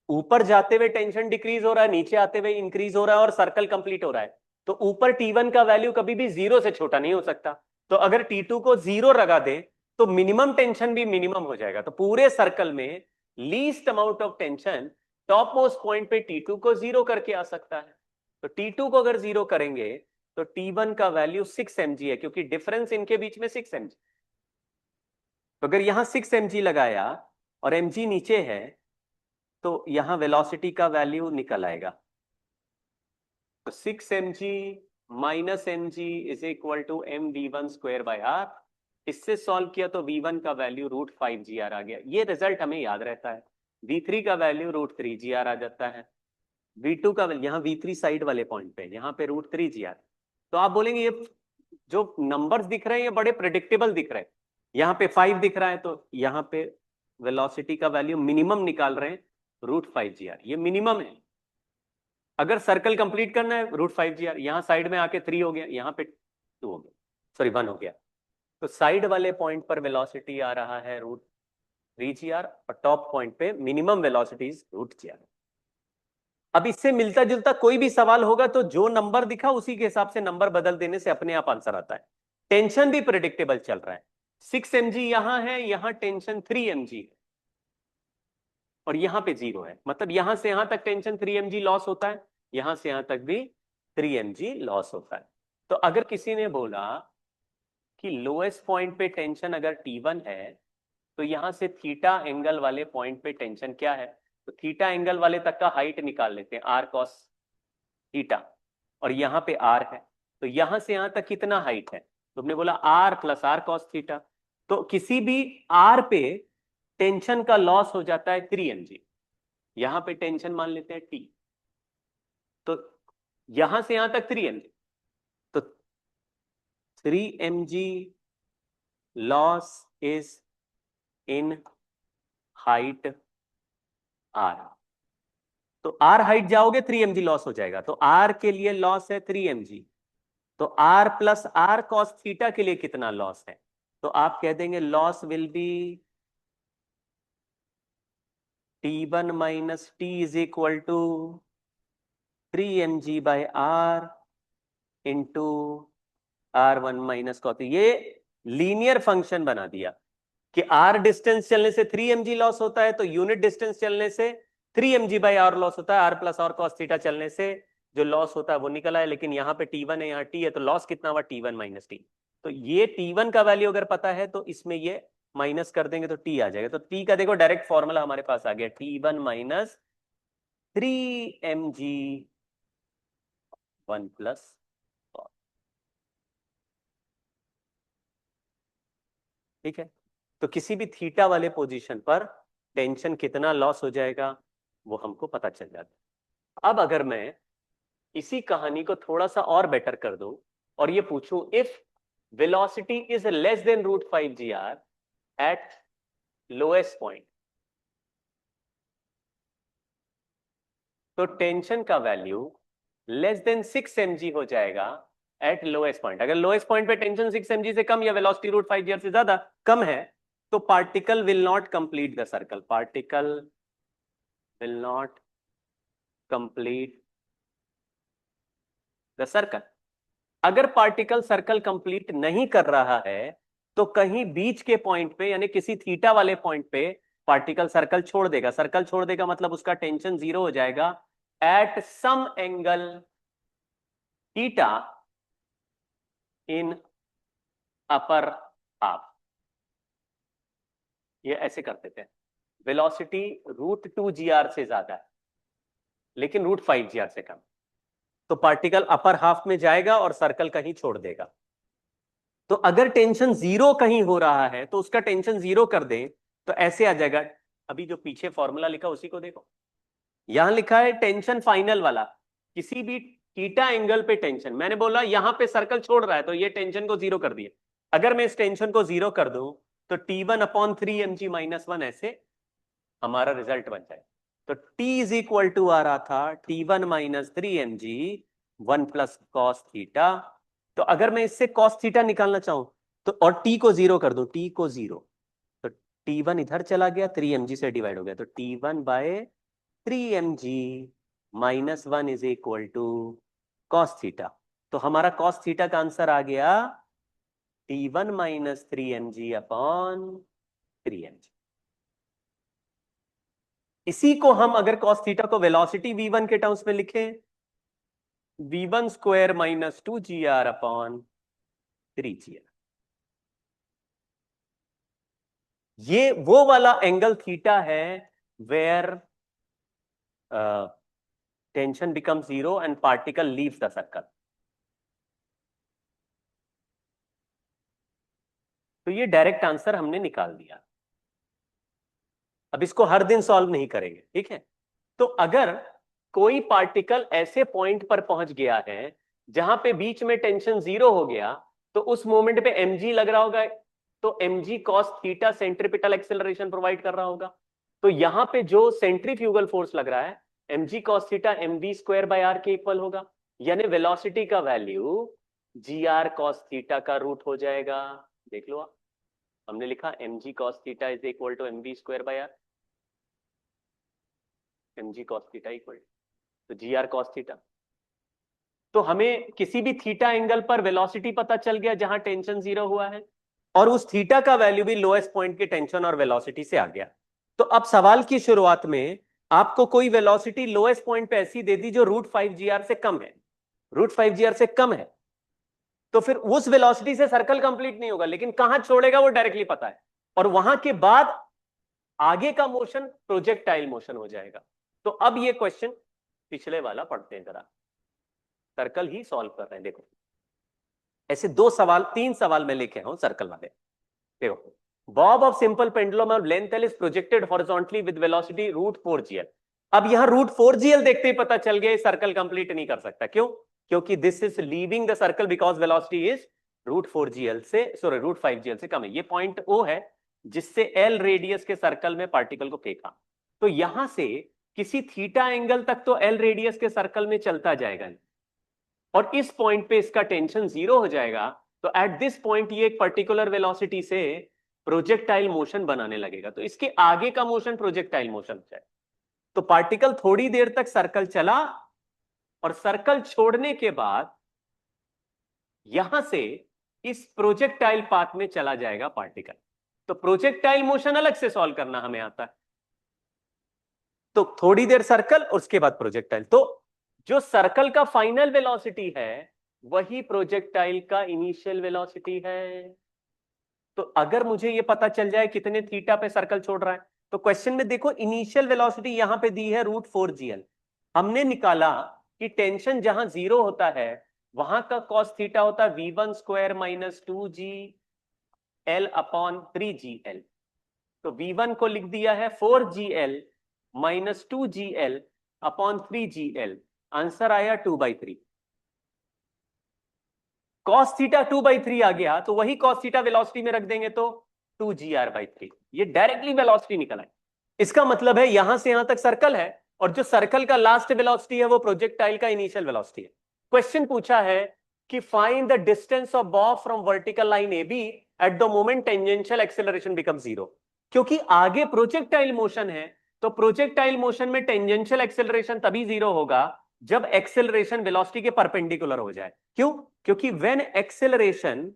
ऊपर जाते हुए टेंशन डिक्रीज हो रहा है, नीचे आते हुए इंक्रीज हो रहा है और सर्कल कंप्लीट हो रहा है, तो ऊपर T1 का वैल्यू कभी भी 0 से छोटा नहीं हो सकता। तो अगर T2 को 0 लगा दे तो मिनिमम टेंशन भी मिनिमम हो जाएगा। तो पूरे सर्कल में least amount of tension top most point पे T2 को 0 करके आ सकता है। तो T2 को अगर 0 करेंगे तो T1 का वैल्यू 6mg है, क्योंकि डिफरेंस इनके बीच में 6mg। तो अगर यहां 6mg लगाया और mg नीचे है तो यहां वेलोसिटी का वैल्यू निकल आएगा। तो 6mg minus mg is equal to mv1 square by r। इससे सॉल्व किया तो v1 का वैल्यू √5gr आ गया। ये रिजल्ट हमें याद रहता है। v3 का वैल्यू √3gr आ जाता है। v2 का यहाँ v3 साइड वाले पॉइंट पे, यहाँ पे √3gr। तो आप बोलेंगे ये जो नंबर्स दिख रहे हैं ये बड़े प्रिडिक्टेबल दिख रहे हैं। यहाँ पे 5 दिख रहा है तो यहाँ पे वेलोसिटी का वैल्यू मिनिमम निकाल रहे हैं √5gr, ये मिनिमम है। अगर सर्कल कंप्लीट करना है √5gr, यहाँ साइड में आके 3 हो गया, यहाँ पे 2 हो गया, सॉरी 1 हो गया। तो साइड वाले पॉइंट पर वेलोसिटी आ रहा है √3gr और टॉप पॉइंट पे मिनिमम वेलोसिटी √gr। अब इससे मिलता जुलता कोई भी सवाल होगा तो जो नंबर दिखा उसी के हिसाब से नंबर बदल देने से अपने आप आंसर आता है। टेंशन भी प्रेडिक्टेबल चल रहा है। 6mg यहां है, यहां टेंशन 3mg है और यहां पे 0 है, मतलब यहां से यहां तक टेंशन 3mg लॉस होता है, यहां से यहां तक भी 3mg लॉस होता है। तो अगर किसी ने बोला कि लोएस्ट पॉइंट पे टेंशन अगर T1 है तो यहां से थीटा एंगल वाले पॉइंट पे टेंशन क्या है, तो थीटा एंगल वाले तक का हाइट निकाल लेते हैं r cos थीटा, और यहाँ पे r है, तो यहां से यहां तक कितना हाइट है, तो हमने बोला r प्लस r cos थीटा। तो किसी भी r पे टेंशन का लॉस हो जाता है 3mg, यहां पे टेंशन मान लेते हैं T, तो यहां से यहां तक 3mg, तो 3mg loss is in height r। तो r हाइट जाओगे 3mg लॉस हो जाएगा, तो r के लिए लॉस है 3mg। तो r प्लस r cos थीटा के लिए कितना लॉस है, तो आप कह देंगे loss will be T1 minus T is equal to 3mg by r into R1 minus cos। ये लीनियर फंक्शन बना दिया कि r डिस्टेंस चलने से 3mg लॉस होता है, तो यूनिट डिस्टेंस चलने से 3mg/r लॉस होता है, r प्लस और cos थीटा चलने से जो लॉस होता है वो निकला है। लेकिन यहाँ पे T1 है, यहाँ T है, तो लॉस कितना हुआ, T1 माइनस T। तो ये T1 का वैल्यू अगर पता है तो इसमें ये माइनस कर देंगे तो T आ जाएगा। तो T का देखो डायरेक्ट फॉर्मूला हमारे पास आ गया, T1 माइनस 3mg 1 प्लस। ठीक है, तो किसी भी थीटा वाले पोजीशन पर टेंशन कितना लॉस हो जाएगा वो हमको पता चल जाता है। अब अगर मैं इसी कहानी को थोड़ा सा और बेटर कर दूं और ये पूछूं, if velocity is less then √5 g r eight lowest point, तो टेंशन का वैल्यू लेस देन 6 mg हो जाएगा एट लोएस्ट पॉइंट। अगर लोएस्ट पॉइंट पे टेंशन 6 mg से कम या वेलोसिटी √5 g r से ज्यादा कम है तो particle will not complete the circle, particle will not complete the circle. अगर पार्टिकल सर्कल कंप्लीट नहीं कर रहा है तो कहीं बीच के पॉइंट पे यानी किसी थीटा वाले पॉइंट पे पार्टिकल सर्कल छोड़ देगा। सर्कल छोड़ देगा मतलब उसका टेंशन 0 हो जाएगा at some angle theta in upper half. ये ऐसे कर देते हैं, वेलोसिटी √2 g r से ज्यादा है लेकिन √5 g r से कम, तो पार्टिकल अपर हाफ में जाएगा और सर्कल कहीं छोड़ देगा। तो अगर टेंशन 0 कहीं हो रहा है तो उसका टेंशन 0 कर दें तो ऐसे आ जाएगा। अभी जो पीछे फॉर्मूला लिखा उसी को देखो, यहां लिखा है टेंशन फाइनल वाला, किसी भी थीटा एंगल पे टेंशन। मैंने बोला यहां पे सर्कल छोड़ रहा है तो ये टेंशन को 0 कर दिया। अगर मैं इस टेंशन को 0 कर दूं तो T1/3mg-1 ऐसे हमारा रिजल्ट बन जाए। तो T इज इक्वल टू आ रहा था T1-3mg 1 प्लस कॉस थीटा। तो अगर मैं इससे कॉस थीटा निकालना चाहूं तो और T को 0 कर दूं, T को 0, तो T1 इधर चला गया, 3mg से डिवाइड हो गया, तो T1/3mg-1 is equal to cos theta. तो हमारा कॉस थीटा का आंसर आ गया T1-3mg/3mg। इसी को हम अगर कॉस थीटा को वेलोसिटी v1 के टर्म्स में लिखें, v1² माइनस 2gr/3gr। ये वो वाला एंगल थीटा है where tension become 0 and particle leaves the circle. तो ये डायरेक्ट आंसर हमने निकाल दिया। अब इसको हर दिन सॉल्व नहीं करेंगे, ठीक है। तो अगर कोई पार्टिकल ऐसे पॉइंट पर पहुंच गया है जहां पे बीच में टेंशन 0 हो गया तो उस मोमेंट पे mg लग रहा होगा, तो mg cos theta centripetal acceleration provide कर रहा होगा। तो यहां पे जो सेंट्रीफ्यूगल फोर्स लग रहा है mg cos थीटा mv²/r के इक्वल होगा, यानी वेलोसिटी का वैल्यू gr cos थीटा का रूट हो जाएगा। देख लो आप, हमने लिखा mg cos theta is equal to mv²/r, mg cos theta equal to gr cos theta. तो हमें किसी भी थीटा एंगल पर वेलोसिटी पता चल गया जहां टेंशन 0 हुआ है, और उस थीटा का वैल्यू भी लोएस्ट पॉइंट के टेंशन और वेलोसिटी से आ गया। तो अब सवाल की शुरुआत में आपको कोई वेलोसिटी लोएस्ट पॉइंट पे ऐसी दे दी जो √5 g r से कम है, √5 g r से कम है, तो फिर उस वेलोसिटी से सर्कल कंप्लीट नहीं होगा, लेकिन कहां छोड़ेगा वो डायरेक्टली पता है, और वहां के बाद आगे का मोशन प्रोजेक्टाइल मोशन हो जाएगा। तो अब ये क्वेश्चन पिछले वाला पढ़ते हैं, जरा सर्कल ही सॉल्व कर रहे हैं। देखो ऐसे 3 सवाल मैं लेके हूं सर्कल वाले। देखो, Bob of simple pendulum of length L is projected horizontally with velocity √4gl। अब यहां √4gl देखते ही पता चल गया सर्कल कंप्लीट नहीं कर सकता। क्यों? क्योंकि this is leaving the circle because velocity is √4gl से सॉरी √5gl से कम है। ये पॉइंट ओ है जिससे एल रेडियस के सर्कल में पार्टिकल को फेंका। तो यहां से किसी थीटा एंगल तक तो एल रेडियस के सर्कल में चलता जाएगा, और इस पॉइंट पे इसका टेंशन 0 हो जाएगा। तो एट दिस पॉइंट ये एक पर्टिकुलर वेलोसिटी से प्रोजेक्टाइल मोशन बनाने लगेगा, तो इसके आगे का मोशन प्रोजेक्टाइल मोशन है। तो पार्टिकल थोड़ी देर तक सर्कल चला और सर्कल छोड़ने के बाद यहां से इस प्रोजेक्टाइल पाथ में चला जाएगा पार्टिकल। तो प्रोजेक्टाइल मोशन अलग से सॉल्व करना हमें आता है। तो थोड़ी देर सर्कल और उसके बाद प्रोजेक्टाइल। तो जो सर्कल का फाइनल वेलोसिटी है वही प्रोजेक्टाइल का इनिशियल वेलोसिटी है। तो अगर मुझे ये पता चल जाए कितने थीटा पे सर्कल छोड़ रहा है, तो क्वेश्चन में देखो इनिशियल वेलोसिटी यहां पे दी है √4gl। हमने निकाला कि टेंशन जहां 0 होता है वहां का कॉस थीटा होता है v1² माइनस 2gl/3gl। तो v1 को लिख दिया है 4gl माइनस 2gl/3gl। आंसर आया 2/3। कॉस थीटा 2/3 आ गया तो वही कॉस थीटा वेलोसिटी में रख देंगे तो 2gr/3। ये डायरेक्टली वेलोसिटी निकल आई। इसका मतलब है यहां से यहां तक सर्कल है और जो सर्कल का लास्ट वेलोसिटी है वो प्रोजेक्टाइल का इनिशियल वेलोसिटी है। क्वेश्चन पूछा है कि find the distance of bob from vertical line A B at the moment tangential acceleration become 0। क्योंकि आगे प्रोजेक्टाइल मोशन है तो प्रोजेक्टाइल मोशन में टेंजेंशियल एक्सेलरेशन तभी 0 होगा जब एक्सेलरेशन वेलोसिटी के परपेंडिकुलर हो जाए। क्यों? क्योंकि व्हेन एक्सेलरेशन,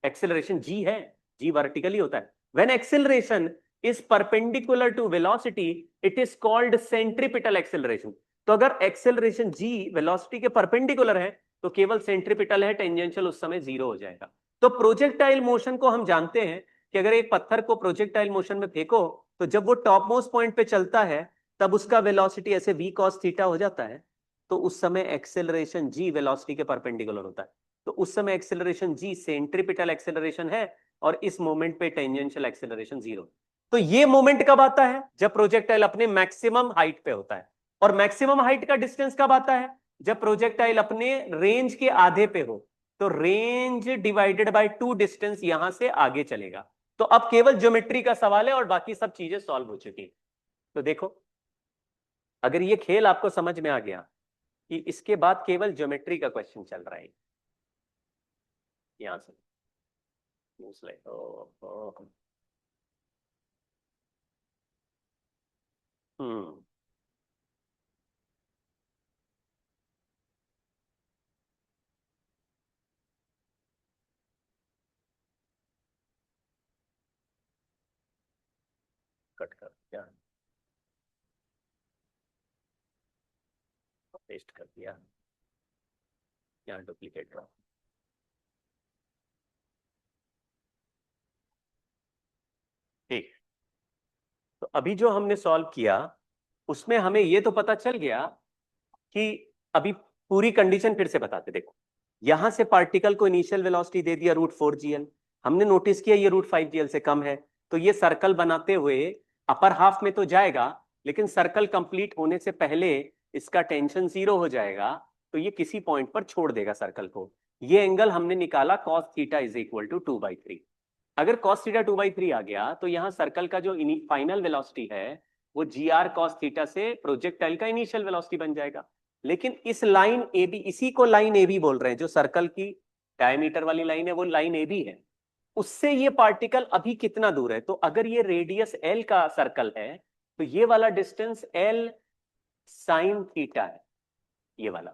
एक्सेलरेशन जी है, जी वर्टिकली होता है, when acceleration is perpendicular to velocity it is called centripetal acceleration. तो अगर एक्सेलरेशन जी वेलोसिटी के परपेंडिकुलर है तो केवल सेंट्रीपिटल है, टेंजेंशियल उस समय 0 हो जाएगा। तो प्रोजेक्टाइल मोशन को हम जानते हैं कि अगर एक पत्थर को प्रोजेक्टाइल मोशन में फेंको तो जब वो टॉप मोस्ट पॉइंट पे चलता है तब उसका वेलोसिटी ऐसे v cos थीटा हो जाता है। तो उस समय एक्सेलरेशन जी वेलोसिटी के परपेंडिकुलर होता है। तो उस समय एक्सेलरेशन जी सेंट्रीपिटल एक्सेलरेशन है और इस मोमेंट पे टेंजेंशियल एक्सेलरेशन 0। तो ये मोमेंट कब आता है? जब प्रोजेक्टाइल अपने मैक्सिमम हाइट पे होता है। और मैक्सिमम हाइट का डिस्टेंस कब आता है? जब प्रोजेक्टाइल अपने रेंज के आधे पे हो। तो रेंज डिवाइडेड बाय 2 डिस्टेंस यहां से आगे चलेगा। तो अब केवल ज्योमेट्री का सवाल है और बाकी सब चीजें सॉल्व हो चुकी। तो देखो अगर ये खेल आपको समझ में आ गया कि इसके बाद केवल ज्योमेट्री का क्वेश्चन चल रहा है यहां से। हम्म कट कर दिया, पेस्ट कर दिया, यहाँ डुप्लीकेट कर। ठीक। तो अभी जो हमने सॉल्व किया उसमें हमें ये तो पता चल गया कि अभी पूरी कंडीशन फिर से बताते। देखो यहां से पार्टिकल को इनिशियल वेलोसिटी दे दिया √4gl। हमने नोटिस किया ये √5gl से कम है। तो ये सर्कल बनाते हुए अपर हाफ में तो जाएगा लेकिन सर्कल कंप्लीट होने से पहले इसका टेंशन 0 हो जाएगा। तो ये किसी पॉइंट पर छोड़ देगा सर्कल को। ये एंगल हमने निकाला cos theta is equal to 2/3। अगर cos थीटा 2/3 आ गया तो यहाँ सर्कल का जो फाइनल वेलोसिटी है वो gr cos थीटा से प्रोजेक्टाइल का इनिशियल वेलोसिटी बन जाएगा। लेकिन इस लाइन ए बी, इसी को लाइन ए बी बोल रहे हैं, जो सर्कल की डायमीटर वाली लाइन है वो लाइन ए बी है। उससे ये पार्टिकल अभी कितना दूर है? तो अगर ये रेडियस एल का सर्कल है तो ये वाला डिस्टेंस एल साइन थीटा है, ये वाला।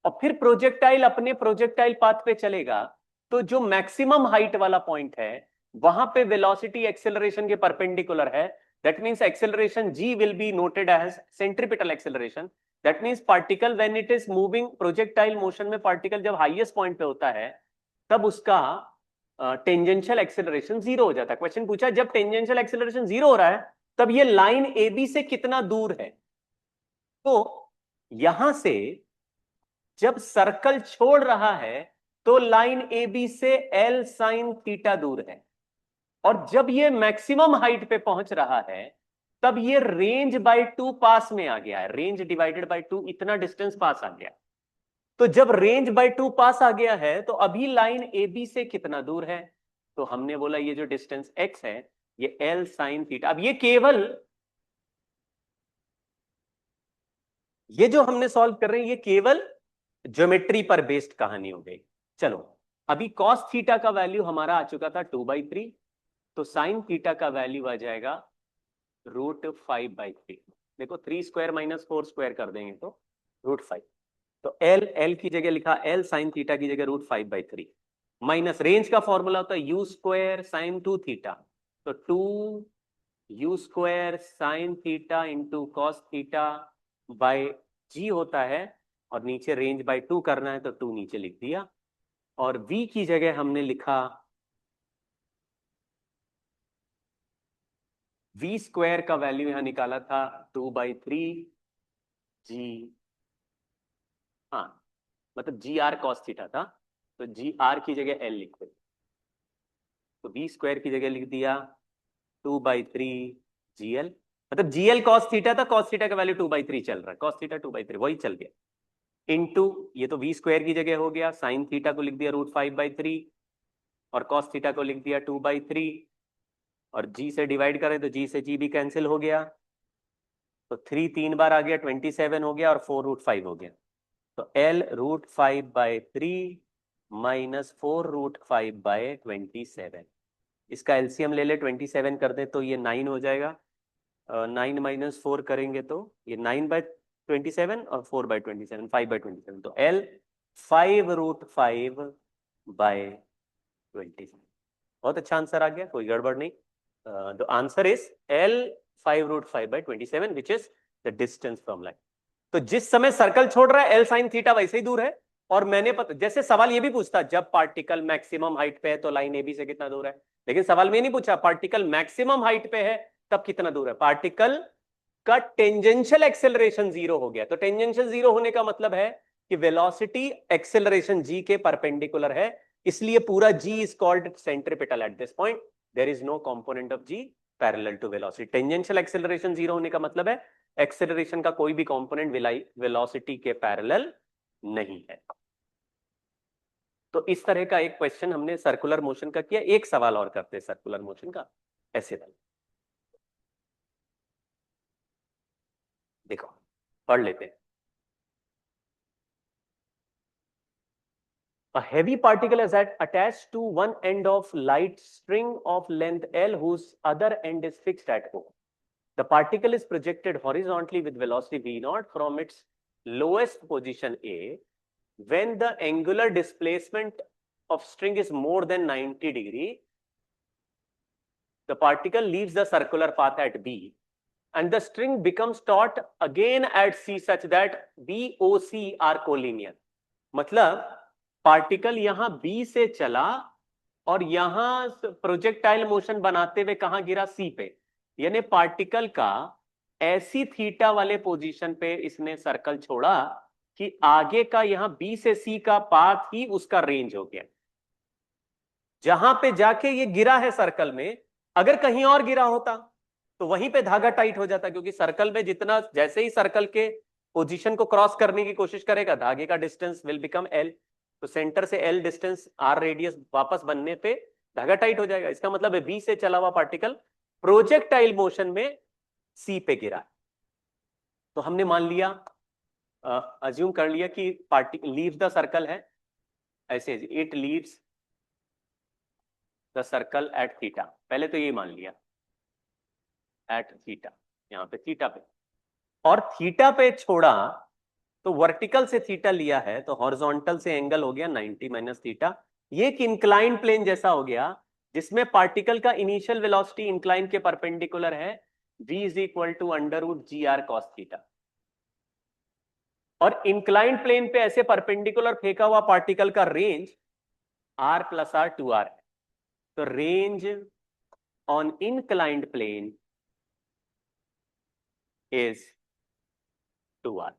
और फिर प्रोजेक्टाइल अपने प्रोजेक्टाइल पाथ पे चलेगा तो जो मैक्सिमम हाइट वाला पॉइंट है वहां पे वेलोसिटी एक्सेलरेशन के परपेंडिकुलर है। That means acceleration G will be noted as centripetal acceleration. That means particle when it is moving projectile motion में, पार्टिकल जब हाईएस्ट पॉइंट पे होता है तब उसका टेंजेंशियल एक्सेलरेशन 0 हो जाता है। क्वेश्चन पूछा जब टेंजेंशियल एक्सेलरेशन 0 हो रहा है तब ये लाइन ए बी से कितना दूर है? तो यहां से जब सर्कल छोड़ रहा है तो लाइन ए बी से एल साइन थीटा दूर है। और जब ये मैक्सिमम हाइट पे पहुंच रहा है तब ये रेंज बाय 2 पास में आ गया है। रेंज डिवाइडेड बाय 2 इतना डिस्टेंस पास आ गया। तो जब रेंज बाय 2 पास आ गया है तो अभी लाइन ए बी से कितना दूर है? तो हमने बोला ये जो डिस्टेंस x है ये एल साइन थीटा। अब ये जो हमने सॉल्व कर रहे हैं ये केवल ज्योमेट्री पर बेस्ड कहानी हो गई। चलो अभी cos थीटा का वैल्यू हमारा आ चुका था 2/3। तो साइन थीटा का वैल्यू आ जाएगा √5/3। देखो 3² माइनस 4² कर देंगे तो √5। तो एल की जगह लिखा, एल साइन थीटा की जगह √5/3। माइनस रेंज का फॉर्मूला होता है यू स्क्वायर साइन 2 थीटा, तो 2 U square sine theta into cos theta by G होता है, और नीचे रेंज बाय 2 करना है तो 2 नीचे लिख दिया, और v की जगह हमने लिखा v स्क्वायर का वैल्यू यहां निकाला था 2/3 जी, हाँ मतलब जी आर कॉस थीटा था, तो जी आर की जगह एल लिख दो, तो v स्क्वायर की जगह लिख दिया 2/3 जी एल, मतलब जी एल कॉस थीटा था, कॉस थीटा का वैल्यू 2/3 चल रहा है, कॉस थीटा 2/3 वही चल गया, इनटू ये तो v स्क्वायर की जगह हो गया, साइन थीटा को लिख दिया √5/3 और कॉस थीटा को लिख दिया 2/3, और g से डिवाइड करें तो g से g भी कैंसिल हो गया, तो 3 3 बार आ गया 27 हो गया, और 4√5 हो गया, तो L √5/3 माइनस 4√5/27, इसका एलसीएम ले ले 27 कर दे तो ये 9 हो जाएगा, 9 माइनस 4 करेंगे तो ये 9/27 और 4/27 5/27, तो L 5√5/27, बहुत अच्छा आंसर आ गया, कोई गड़बड़ नहीं। The answer is L 5√5/27 which is the distance from line. तो जिस समय सर्कल छोड़ रहा है एल साइन थीटा वैसे ही दूर है, और मैंने जैसे सवाल ये भी पूछता जब पार्टिकल मैक्सिमम हाइट पे है तो लाइन ए बी से कितना दूर है, लेकिन सवाल में नहीं पूछा पार्टिकल मैक्सिमम हाइट पे है तब कितना दूर है, पार्टिकल का टेंजेंशियल एक्सेलरेशन 0 हो गया, तो टेंजेंशियल 0 होने का मतलब है कि वेलोसिटी एक्सेलरेशन जी के परपेंडिकुलर है, इसलिए पूरा G is called centripetal at this point, there is no component of G parallel to velocity. Tangential acceleration 0 होने का मतलब है एक्सेलरेशन का कोई भी कंपोनेंट वेलोसिटी के पैरेलल नहीं है। तो इस तरह का एक क्वेश्चन हमने सर्कुलर मोशन का किया, एक सवाल और करते हैं सर्कुलर मोशन का, ऐसे वाला देखो पढ़ लेते हैं। A heavy particle is attached to one end of light string of length L whose other end is fixed at O. The particle is projected horizontally with velocity v0 from its lowest position A. When the angular displacement of string is more than 90 degree, the particle leaves the circular path at B and the string becomes taut again at C such that B, O, C are collinear. मतलब particle यहां B से चला और यहां projectile motion बनाते हुए कहां गिरा, सी पे, यानी पार्टिकल का ऐसी थीटा वाले पोजीशन पे इसने सर्कल छोड़ा कि आगे का यहां बी से सी का पाथ ही उसका रेंज हो गया, जहां पे जाके ये गिरा है सर्कल में, अगर कहीं और गिरा होता तो वहीं पे धागा टाइट हो जाता, क्योंकि सर्कल में जितना जैसे ही सर्कल के पोजीशन को क्रॉस करने की कोशिश करेगा धागे का डिस्टेंस विल बिकम एल, तो सेंटर से एल डिस्टेंस आर रेडियस वापस बनने पे धागा टाइट हो जाएगा, इसका मतलब है बी से चला हुआ पार्टिकल प्रोजेक्टाइल मोशन में सी पे गिरा है। तो हमने मान लिया, अज्यूम कर लिया कि पार्टिकल लीव द सर्कल है, ऐसे it leaves the circle at theta, पहले तो ये मान लिया एट थीटा, यहां पे थीटा पे, और थीटा पे छोड़ा तो वर्टिकल से थीटा लिया है तो हॉरिजॉन्टल से एंगल हो गया 90 माइनस थीटा, ये एक इंक्लाइन प्लेन जैसा हो गया जिसमें पार्टिकल का इनिशियल वेलोसिटी इंक्लाइन के परपेंडिकुलर है, v is equal to √GR cos theta, और इंक्लाइन प्लेन पे ऐसे परपेंडिकुलर फेंका हुआ पार्टिकल का रेंज r + r 2r है, तो range on inclined plane is 2r।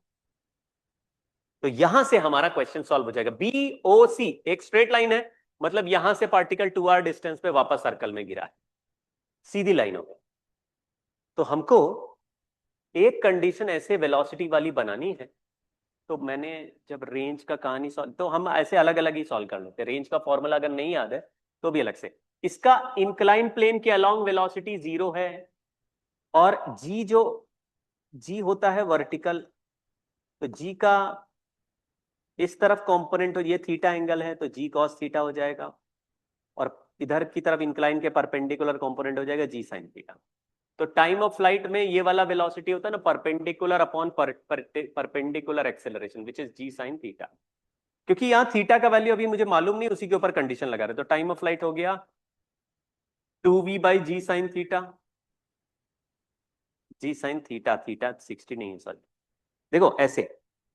तो यहां से हमारा क्वेश्चन सॉल्व हो जाएगा, BOC एक स्ट्रेट लाइन है, मतलब यहां से पार्टिकल 2r डिस्टेंस पे वापस सर्कल में गिरा है, सीधी लाइन हो गई। तो हमको एक कंडीशन ऐसे वेलोसिटी वाली बनानी है, तो मैंने जब रेंज का कहानी सॉल्व, तो हम ऐसे अलग अलग ही सॉल्व कर लेते हैं, रेंज का फॉर्मूला अगर नहीं याद है तो भी अलग से, इसका इंक्लाइन प्लेन के अलोंग वेलोसिटी 0 है, और जी जो जी होता है वर्टिकल, तो जी का इस तरफ कंपोनेंट, ये थीटा एंगल है तो जी कॉस थीटा हो जाएगा, और इधर की तरफ इंक्लाइन के परपेंडिकुलर कंपोनेंट हो जाएगा जी साइन थीटा। तो टाइम ऑफ फ्लाइट में ये वाला वेलोसिटी होता है ना perpendicular upon perpendicular acceleration which is G sine theta, क्योंकि यहाँ थीटा का वैल्यू अभी मुझे मालूम नहीं, उसी के ऊपर कंडीशन लगा रहे। तो टाइम ऑफ फ्लाइट हो गया 2v/g साइन थीटा, जी साइन थीटा, थीटा 60 नहीं है सॉरी। देखो ऐसे,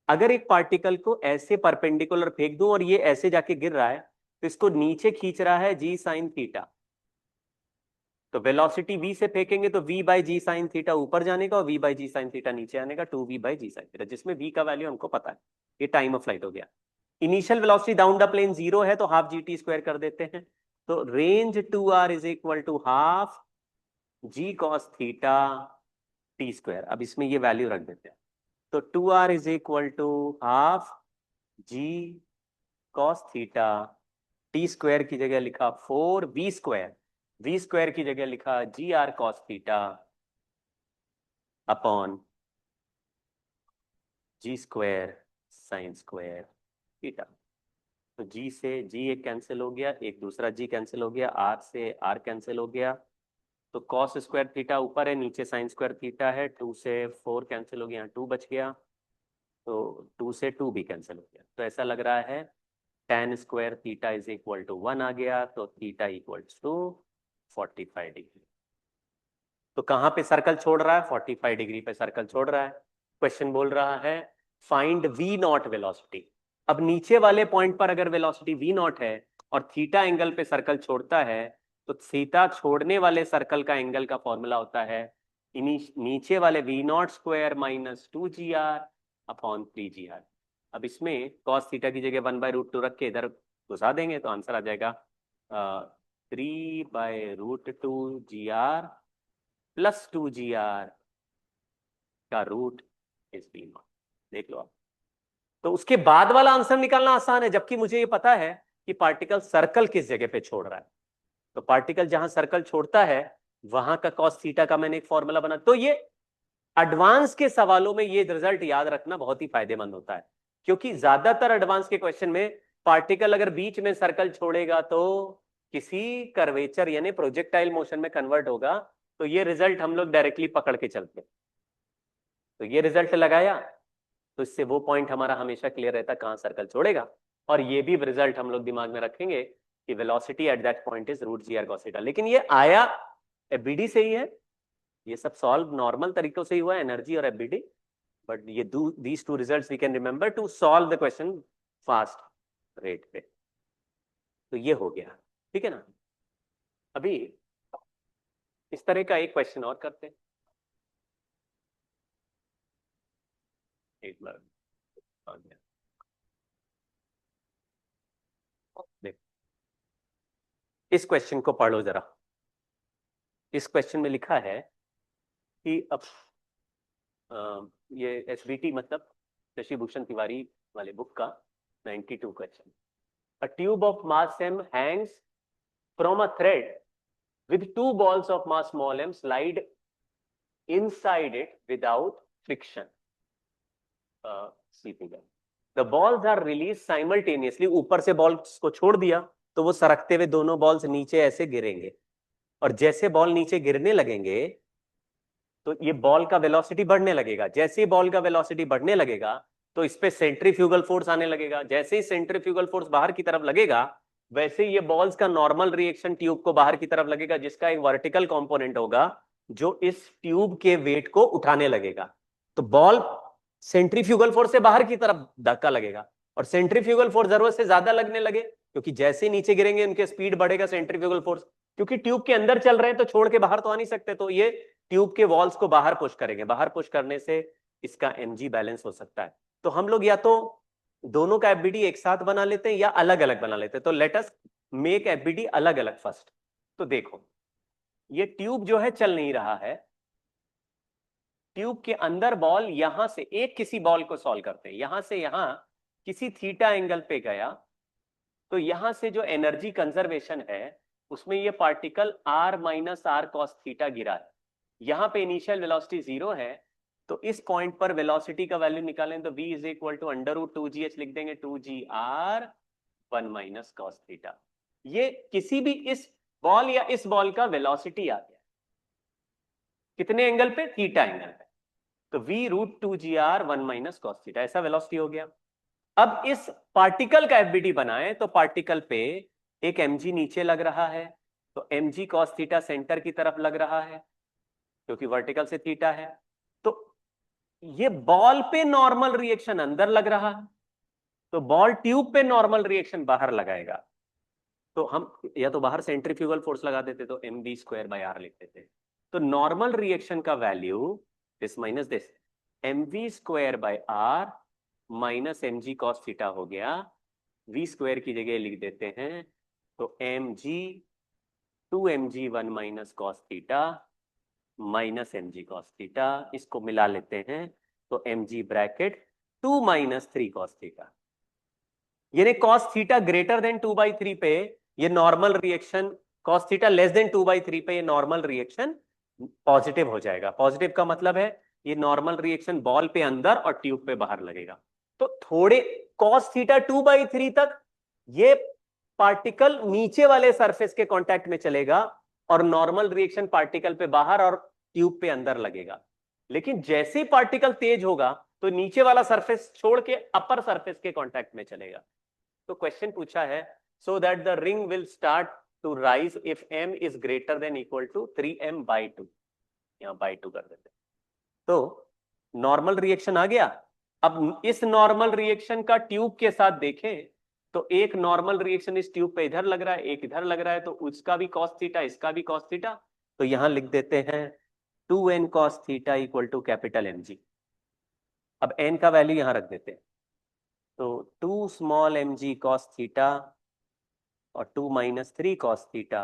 अगर एक पार्टिकल को ऐसे परपेंडिकुलर फेंक दूं और ये ऐसे जाके गिर रहा है, तो इसको नीचे खींच रहा है जी साइन थीटा। तो वेलोसिटी v से फेंकेंगे तो v/g साइन थीटा ऊपर जाने का और v/g साइन थीटा नीचे आने का, 2v/g साइन थीटा, जिसमें v का वैल्यू हमको पता है। ये टाइम ऑफ फ्लाइट हो गया। Initial velocity down the plane 0 है, तो हाफ जी टी स्क्वायर कर देते हैं। तो range 2r is equal to half G cos theta T square. अब इसमें ये वैल्यू रख देते हैं। तो 2r is equal to half G cos theta, T square की जगह लिखा 4v स्क्वायर, v स्क्वायर की जगह लिखा G R cos theta upon G square sine square theta. तो g से g एक कैंसिल हो गया, एक दूसरा g कैंसिल हो गया, r से r कैंसिल हो गया। तो कॉस स्क्वायर थीटा ऊपर है, नीचे साइन स्क्वायर थीटा है। 2 से 4 कैंसिल हो गया, 2 बच गया। तो 2 से 2 भी कैंसिल हो गया। तो ऐसा लग रहा है tan square theta is equal to 1 आ गया। तो थीटा इक्वल्स टू 45 डिग्री। तो कहां पे सर्कल छोड़ रहा है? 45 डिग्री पे सर्कल छोड़ रहा है। क्वेश्चन बोल रहा है फाइंड वी नॉट वेलोसिटी। अब नीचे वाले पॉइंट पर अगर वेलोसिटी वी नॉट है और थीटा एंगल पे सर्कल छोड़ता है, तो थीटा छोड़ने वाले सर्कल का एंगल का फॉर्मूला होता है नीचे वाले V not square minus 2gr upon 3gr। अब इसमें कॉस थीटा की जगह 1/√2 रख के इधर घुसा देंगे तो आंसर आ जाएगा 3/√2gr प्लस 2gr का रूट इज वी नॉट। देख लो आप। तो उसके बाद वाला आंसर निकालना आसान है, जबकि मुझे ये पता है कि पार्टिकल सर्कल किस जगह पे छोड़ रहा है। तो पार्टिकल जहां सर्कल छोड़ता है वहां का कॉस थीटा का मैंने एक फॉर्मूला बना। तो ये एडवांस के सवालों में ये रिजल्ट याद रखना बहुत ही फायदेमंद होता है, क्योंकि ज्यादातर एडवांस के क्वेश्चन में पार्टिकल अगर बीच में सर्कल छोड़ेगा तो किसी कर्वेचर यानी प्रोजेक्टाइल मोशन में कन्वर्ट होगा। तो ये रिजल्ट हम लोग डायरेक्टली पकड़ के चलते। तो ये रिजल्ट लगाया तो इससे वो पॉइंट हमारा हमेशा क्लियर रहता कहां सर्कल छोड़ेगा। और ये भी रिजल्ट हम लोग दिमाग में रखेंगे कि velocity at that point is root G R cos theta. लेकिन ये आया एफबीडी से ही है, ये सब सॉल्व नॉर्मल तरीकों से ही हुआ, एनर्जी और एफबीडी। बट ये these two results we can remember to solve the question fast rate पे। तो ये हो गया, ठीक है ना। अभी इस तरह का एक क्वेश्चन और करते हैं। एक बार आ गया, देख इस क्वेश्चन को पढ़ो जरा। इस क्वेश्चन में लिखा है कि अब ये एसबीटी मतलब शशि भूषण तिवारी वाले बुक का 92 question. A tube of mass m hangs from a thread with two balls of mass small m slide inside it without friction. See figure. The balls are released simultaneously. ऊपर से balls को छोड़ दिया तो वो सरकते हुए दोनों बॉल्स नीचे ऐसे गिरेंगे, और जैसे बॉल नीचे गिरने लगेंगे तो ये बॉल का वेलोसिटी बढ़ने लगेगा। जैसे ही बॉल का वेलोसिटी बढ़ने लगेगा तो इस पे सेंट्रीफ्यूगल फोर्स आने लगेगा। जैसे ही सेंट्रीफ्यूगल फोर्स बाहर की तरफ लगेगा वैसे ही ये बॉल्स का नॉर्मल रिएक्शन ट्यूब को बाहर की तरफ लगेगा, जिसका एक वर्टिकल कंपोनेंट होगा जो इस ट्यूब के वेट को उठाने लगेगा। तो बॉल सेंट्रीफ्यूगल फोर्स से बाहर की तरफ धक्का लगेगा, और सेंट्रीफ्यूगल फोर्स जरूरत से ज्यादा लगने लगे क्योंकि जैसे ही नीचे गिरेंगे उनके स्पीड बढ़ेगा सेंट्रीफ्यूगल फोर्स। क्योंकि ट्यूब के अंदर चल रहे हैं तो छोड़ के बाहर तो आ नहीं सकते, तो ये ट्यूब के वॉल्स को बाहर पुश करेंगे। बाहर पुश करने से इसका mg बैलेंस हो सकता है। तो हम लोग या तो दोनों का एफबीडी एक साथ बना लेते हैं या अलग अलग बना लेते हैं। तो लेट अस मेक एफबीडी अलग अलग फर्स्ट। तो देखो ये ट्यूब जो है चल नहीं रहा है, ट्यूब के अंदर बॉल यहां से एक किसी बॉल को सॉल्व करते हैं, यहां से यहां किसी थीटा एंगल पे गया तो यहां से जो एनर्जी कंजर्वेशन है उसमें ये particle r minus R cos theta गिरा है। यहां पे इनिशियल वेलोसिटी 0 है, तो इस पॉइंट पर वेलोसिटी का वैल्यू निकालें तो v is equal to √2gh लिख देंगे, 2gr 1 माइनस कॉस थीटा। ये किसी भी इस बॉल या इस बॉल का वेलोसिटी आ गया, कितने एंगल पे? थीटा एंगल पे। तो v √2gr 1 minus cos theta, ऐसा वेलोसिटी हो गया। अब इस पार्टिकल का एफबीडी बनाए तो पार्टिकल पे एक mg नीचे लग रहा है, तो mg cos थीटा सेंटर की तरफ लग रहा है क्योंकि वर्टिकल से थीटा है। तो ये बॉल पे नॉर्मल रिएक्शन अंदर लग रहा है, तो बॉल ट्यूब पे नॉर्मल रिएक्शन बाहर लगाएगा। तो हम या तो बाहर सेंट्रीफ्यूगल फोर्स लगा देते तो mv² r लिख देते। तो नॉर्मल रिएक्शन का value this minus this mv²r minus mg cos theta हो गया। v² की जगह लिख देते हैं तो mg 2mg1 minus cos theta minus mg cos theta, इसको मिला लेते हैं तो mg bracket 2 minus 3 cos theta. यानी cos थीटा ग्रेटर देन 2/3 पे ये normal reaction, cos theta less than 2/3 पे ये नॉर्मल रिएक्शन पॉजिटिव हो जाएगा। पॉजिटिव का मतलब है ये नॉर्मल रिएक्शन बॉल पे अंदर और ट्यूब पे बाहर लगेगा। तो थोड़े cos थीटा 2/3 तक ये पार्टिकल नीचे वाले सरफेस के कांटेक्ट में चलेगा और नॉर्मल रिएक्शन पार्टिकल पे बाहर और ट्यूब पे अंदर लगेगा। लेकिन जैसे ही पार्टिकल तेज होगा तो नीचे वाला सरफेस छोड़ के अपर सरफेस के कांटेक्ट में चलेगा। तो क्वेश्चन पूछा है so that the ring will start to rise if m is greater than equal to 3m/2। यहां बाई 2 कर देते। तो नॉर्मल रिएक्शन आ गया। अब इस नॉर्मल रिएक्शन का ट्यूब के साथ देखें तो एक नॉर्मल रिएक्शन इस ट्यूब पे इधर लग रहा है, एक इधर लग रहा है, तो उसका भी cos थीटा इसका भी cos थीटा। तो यहां लिख देते हैं 2n cos theta equal to capital mg। अब n का वैल्यू यहां रख देते हैं तो 2 स्मॉल mg cos थीटा और 2 minus 3 cos theta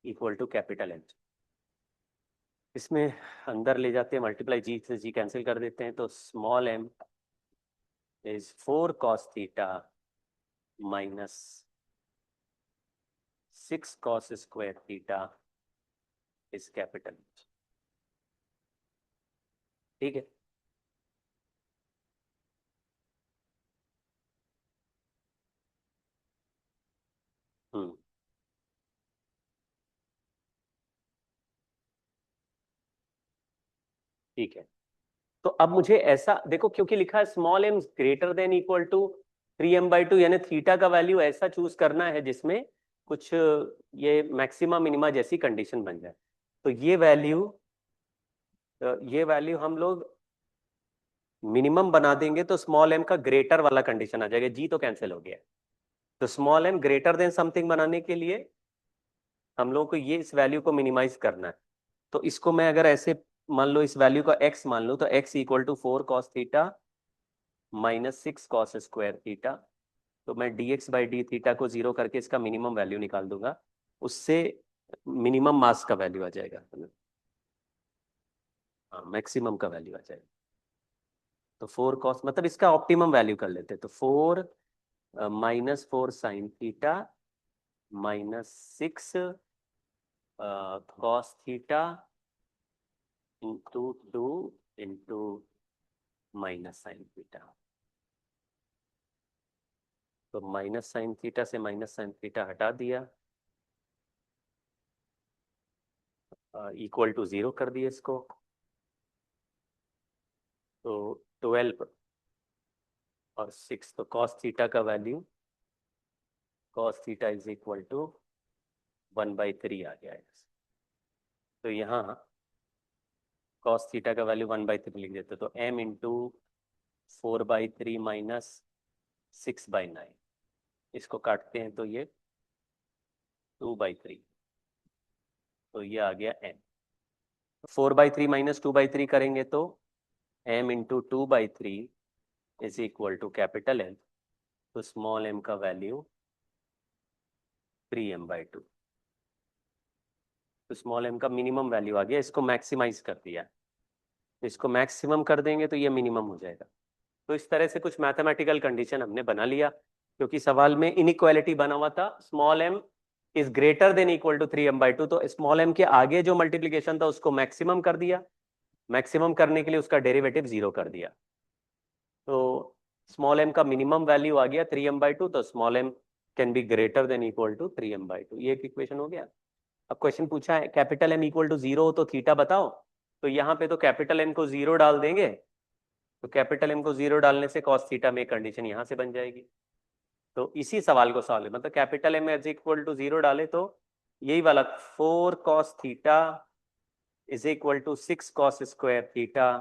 equal to capital mg। इसमें अंदर ले जाते हैं मल्टीप्लाई, जी से जी कैंसिल कर देते हैं तो small m is 4 cos theta minus 6 cos square theta is capital. ठीक है। हम्म। ठीक है। तो अब मुझे ऐसा देखो, क्योंकि लिखा है small m greater than equal to 3m/2, यानी थीटा का वैल्यू ऐसा चूज करना है जिसमें कुछ ये मैक्सिमा मिनिमा जैसी कंडीशन बन जाए। तो ये वैल्यू हम लोग मिनिमम बना देंगे तो स्मॉल m का ग्रेटर वाला कंडीशन आ जाएगा, जी तो कैंसिल हो गया। तो small m greater then something बनाने के लिए हम लोगों को ये इस वैल्यू को मिनिमाइज करना है। तो इसको मैं अगर ऐसे मान लो, इस वैल्यू का x मान लो, तो x equal to 4 cos theta minus 6 cos square theta. तो मैं dx/d थीटा को जीरो करके इसका मिनिमम वैल्यू निकाल दूंगा, उससे मिनिमम मास का वैल्यू आ जाएगा, हाँ मैक्सिमम का वैल्यू आ जाएगा। तो 4 cos मतलब इसका ऑप्टिमम वैल्यू कर लेते हैं, तो 4 -4 sin theta minus 6 cos theta into 2 into minus sign theta. तो माइनस साइन थीटा से माइनस साइन थीटा हटा दिया, इक्वल टू 0 कर दिया इसको। तो 12 और 6, तो cos थीटा का value cos theta is equal to 1/3 आ गया है। तो यहाँ cos थीटा का वैल्यू 1/3 लिख देते, तो m इंटू 4/3 माइनस 6/9, इसको काटते हैं तो ये 2/3, तो ये आ गया m। 4/3 माइनस 2/3 करेंगे तो m into 2/3 is equal to capital M। तो स्मॉल m का वैल्यू 3m/2। तो स्मॉल m का मिनिमम वैल्यू आ गया, इसको मैक्सिमाइज कर दिया, इसको मैक्सिमम कर देंगे तो ये मिनिमम हो जाएगा। तो इस तरह से कुछ मैथमेटिकल कंडीशन हमने बना लिया, क्योंकि सवाल में इनइक्वालिटी बना हुआ था, small m is greater than equal to 3m/2। तो स्मॉल m के आगे जो मल्टीप्लीकेशन था उसको मैक्सिमम कर दिया, मैक्सिमम करने के लिए उसका डेरिवेटिव 0 कर दिया। तो स्मॉल m का मिनिमम वैल्यू आ गया 3m/2, तो small m can be greater than equal to 3m/2। ये एक इक्वेशन हो गया। अब क्वेश्चन पूछा है कैपिटल M इक्वल टू 0 हो तो थीटा बताओ। तो यहाँ पे तो कैपिटल M को 0 डाल देंगे तो कैपिटल एम को 0 डालने से कॉस थीटा में कंडीशन यहां से बन जाएगी। तो इसी सवाल को सॉल्व, मतलब capital M is equal to 0 डाले तो यही वाला 4 cos theta is equal to 6 cos square theta.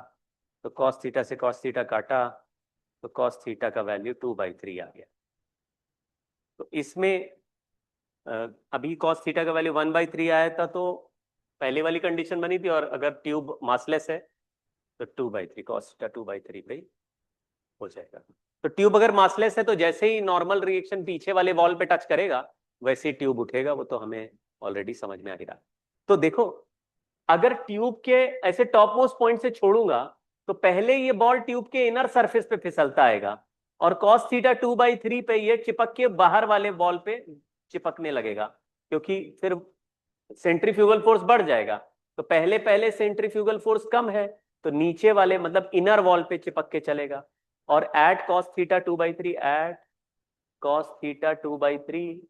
तो कॉस थीटा से कॉस थीटा काटा तो कॉस थीटा का वैल्यू 2/3 आ गया। तो इसमें अभी कॉस थीटा का वैल्यू 1/3 आया था, तो पहले वाली कंडीशन बनी थी, और अगर ट्यूब मासलेस है तो 2/3 कॉस थीटा 2/3 पे हो जाएगा। तो ट्यूब अगर मासलेस है तो जैसे ही नॉर्मल रिएक्शन पीछे वाले वॉल पे टच करेगा वैसे ही ट्यूब उठेगा, वो तो हमें ऑलरेडी समझ में आ ही रहा। तो देखो, अगर ट्यूब के ऐसे टॉप मोस्ट पॉइंट से छोड़ूंगा तो पहले ये बॉल ट्यूब के इनर सरफेस पे फिसलता आएगा, और कॉस थीटा 2/3 पे ये चिपक के बाहर वाले बॉल पे चिपकने लगेगा, क्योंकि फिर सेंट्रीफ्यूगल फोर्स बढ़ जाएगा। तो पहले पहले सेंट्रीफ्यूगल फोर्स कम है, तो नीचे वाले मतलब इनर वॉल पे चिपक के चलेगा। और at cos theta 2/3, at cos theta 2/3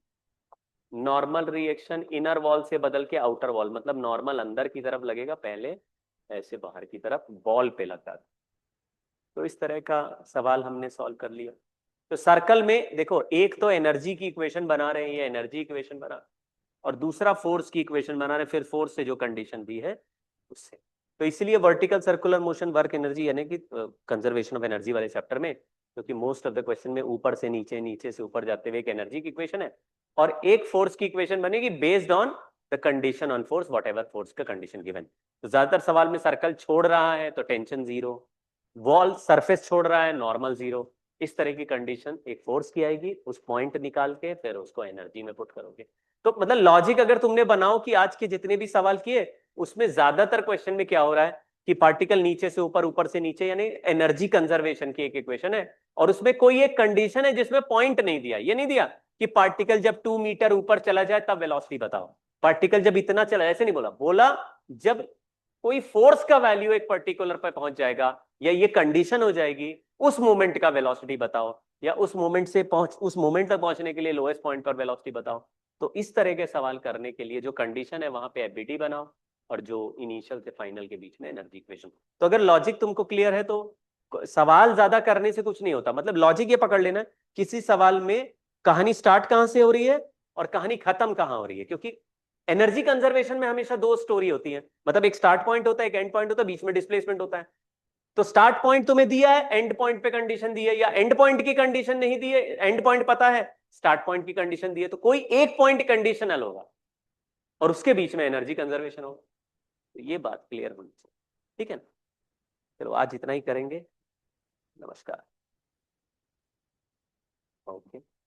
normal reaction inner wall से बदल के आउटर वॉल, मतलब नॉर्मल अंदर की तरफ लगेगा, पहले ऐसे बाहर की तरफ बॉल पे लगता था। तो इस तरह का सवाल हमने सॉल्व कर लिया। तो सर्कल में देखो, एक तो एनर्जी की इक्वेशन बना रहे हैं, ये एनर्जी इक्वेशन बना, और दूसरा फोर्स की इक्वेशन बना रहे हैं, फिर फोर्स से जो कंडीशन दी है उससे। तो इसलिए vertical circular motion work energy यानी कि कंजर्वेशन ऑफ एनर्जी वाले चैप्टर में, क्योंकि मोस्ट ऑफ द क्वेश्चन में ऊपर से नीचे, नीचे से ऊपर जाते हुए एक एनर्जी की इक्वेशन है और एक फोर्स की इक्वेशन बनेगी based on the condition on force, what ever force का कंडीशन गिवन। तो ज्यादातर सवाल में सर्कल छोड़ रहा है तो टेंशन 0, वॉल सरफेस छोड़ रहा है नॉर्मल 0। इस तरह की कंडीशन एक फोर्स की आएगी, उस पॉइंट निकाल के फिर उसको एनर्जी में पुट करोगे। तो मतलब लॉजिक अगर तुमने बनाओ कि आज के जितने भी सवाल किए उसमें ज्यादातर क्वेश्चन में क्या हो रहा है कि पार्टिकल नीचे से ऊपर, ऊपर से नीचे, यानी एनर्जी कंजर्वेशन की एक इक्वेशन है, और उसमें कोई एक कंडीशन है जिसमें पॉइंट नहीं दिया, ये नहीं दिया कि पार्टिकल जब 2 मीटर ऊपर चला जाए तब वेलोसिटी बताओ, पार्टिकल जब इतना चला, ऐसे नहीं बोला, बोला जब कोई फोर्स का वैल्यू एक पर्टिकुलर पर पहुंच जाएगा या ये कंडीशन हो जाएगी, उस मोमेंट का वेलोसिटी बताओ, या उस मोमेंट से उस मोमेंट तक पहुंचने के लिए लोएस्ट पॉइंट पर वेलोसिटी बताओ। तो इस तरह के सवाल करने के लिए जो कंडीशन है वहां पे एफबीटी बनाओ, और जो इनिशियल से फाइनल के बीच में एनर्जी इक्वेशन। तो अगर लॉजिक तुमको क्लियर है तो सवाल ज्यादा करने से कुछ नहीं होता। मतलब लॉजिक ये पकड़ लेना, किसी सवाल में कहानी स्टार्ट कहां से हो रही है और कहानी खत्म कहां हो रही है, क्योंकि एनर्जी कंजर्वेशन में हमेशा दो स्टोरी होती है, मतलब एक स्टार्ट पॉइंट होता है, एक एंड पॉइंट होता है, बीच में डिस्प्लेसमेंट होता है। तो स्टार्ट पॉइंट तुम्हें दिया है, एंड पॉइंट पे कंडीशन दी है, या एंड पॉइंट की कंडीशन नहीं दी है, एंड पॉइंट पता है, स्टार्ट पॉइंट की कंडीशन दी है, तो कोई एक पॉइंट कंडीशनल होगा और उसके बीच में एनर्जी कंजर्वेशन होगा। तो ये बात क्लियर होनी चाहिए, ठीक है ना। चलो आज इतना ही करेंगे, नमस्कार। ओके।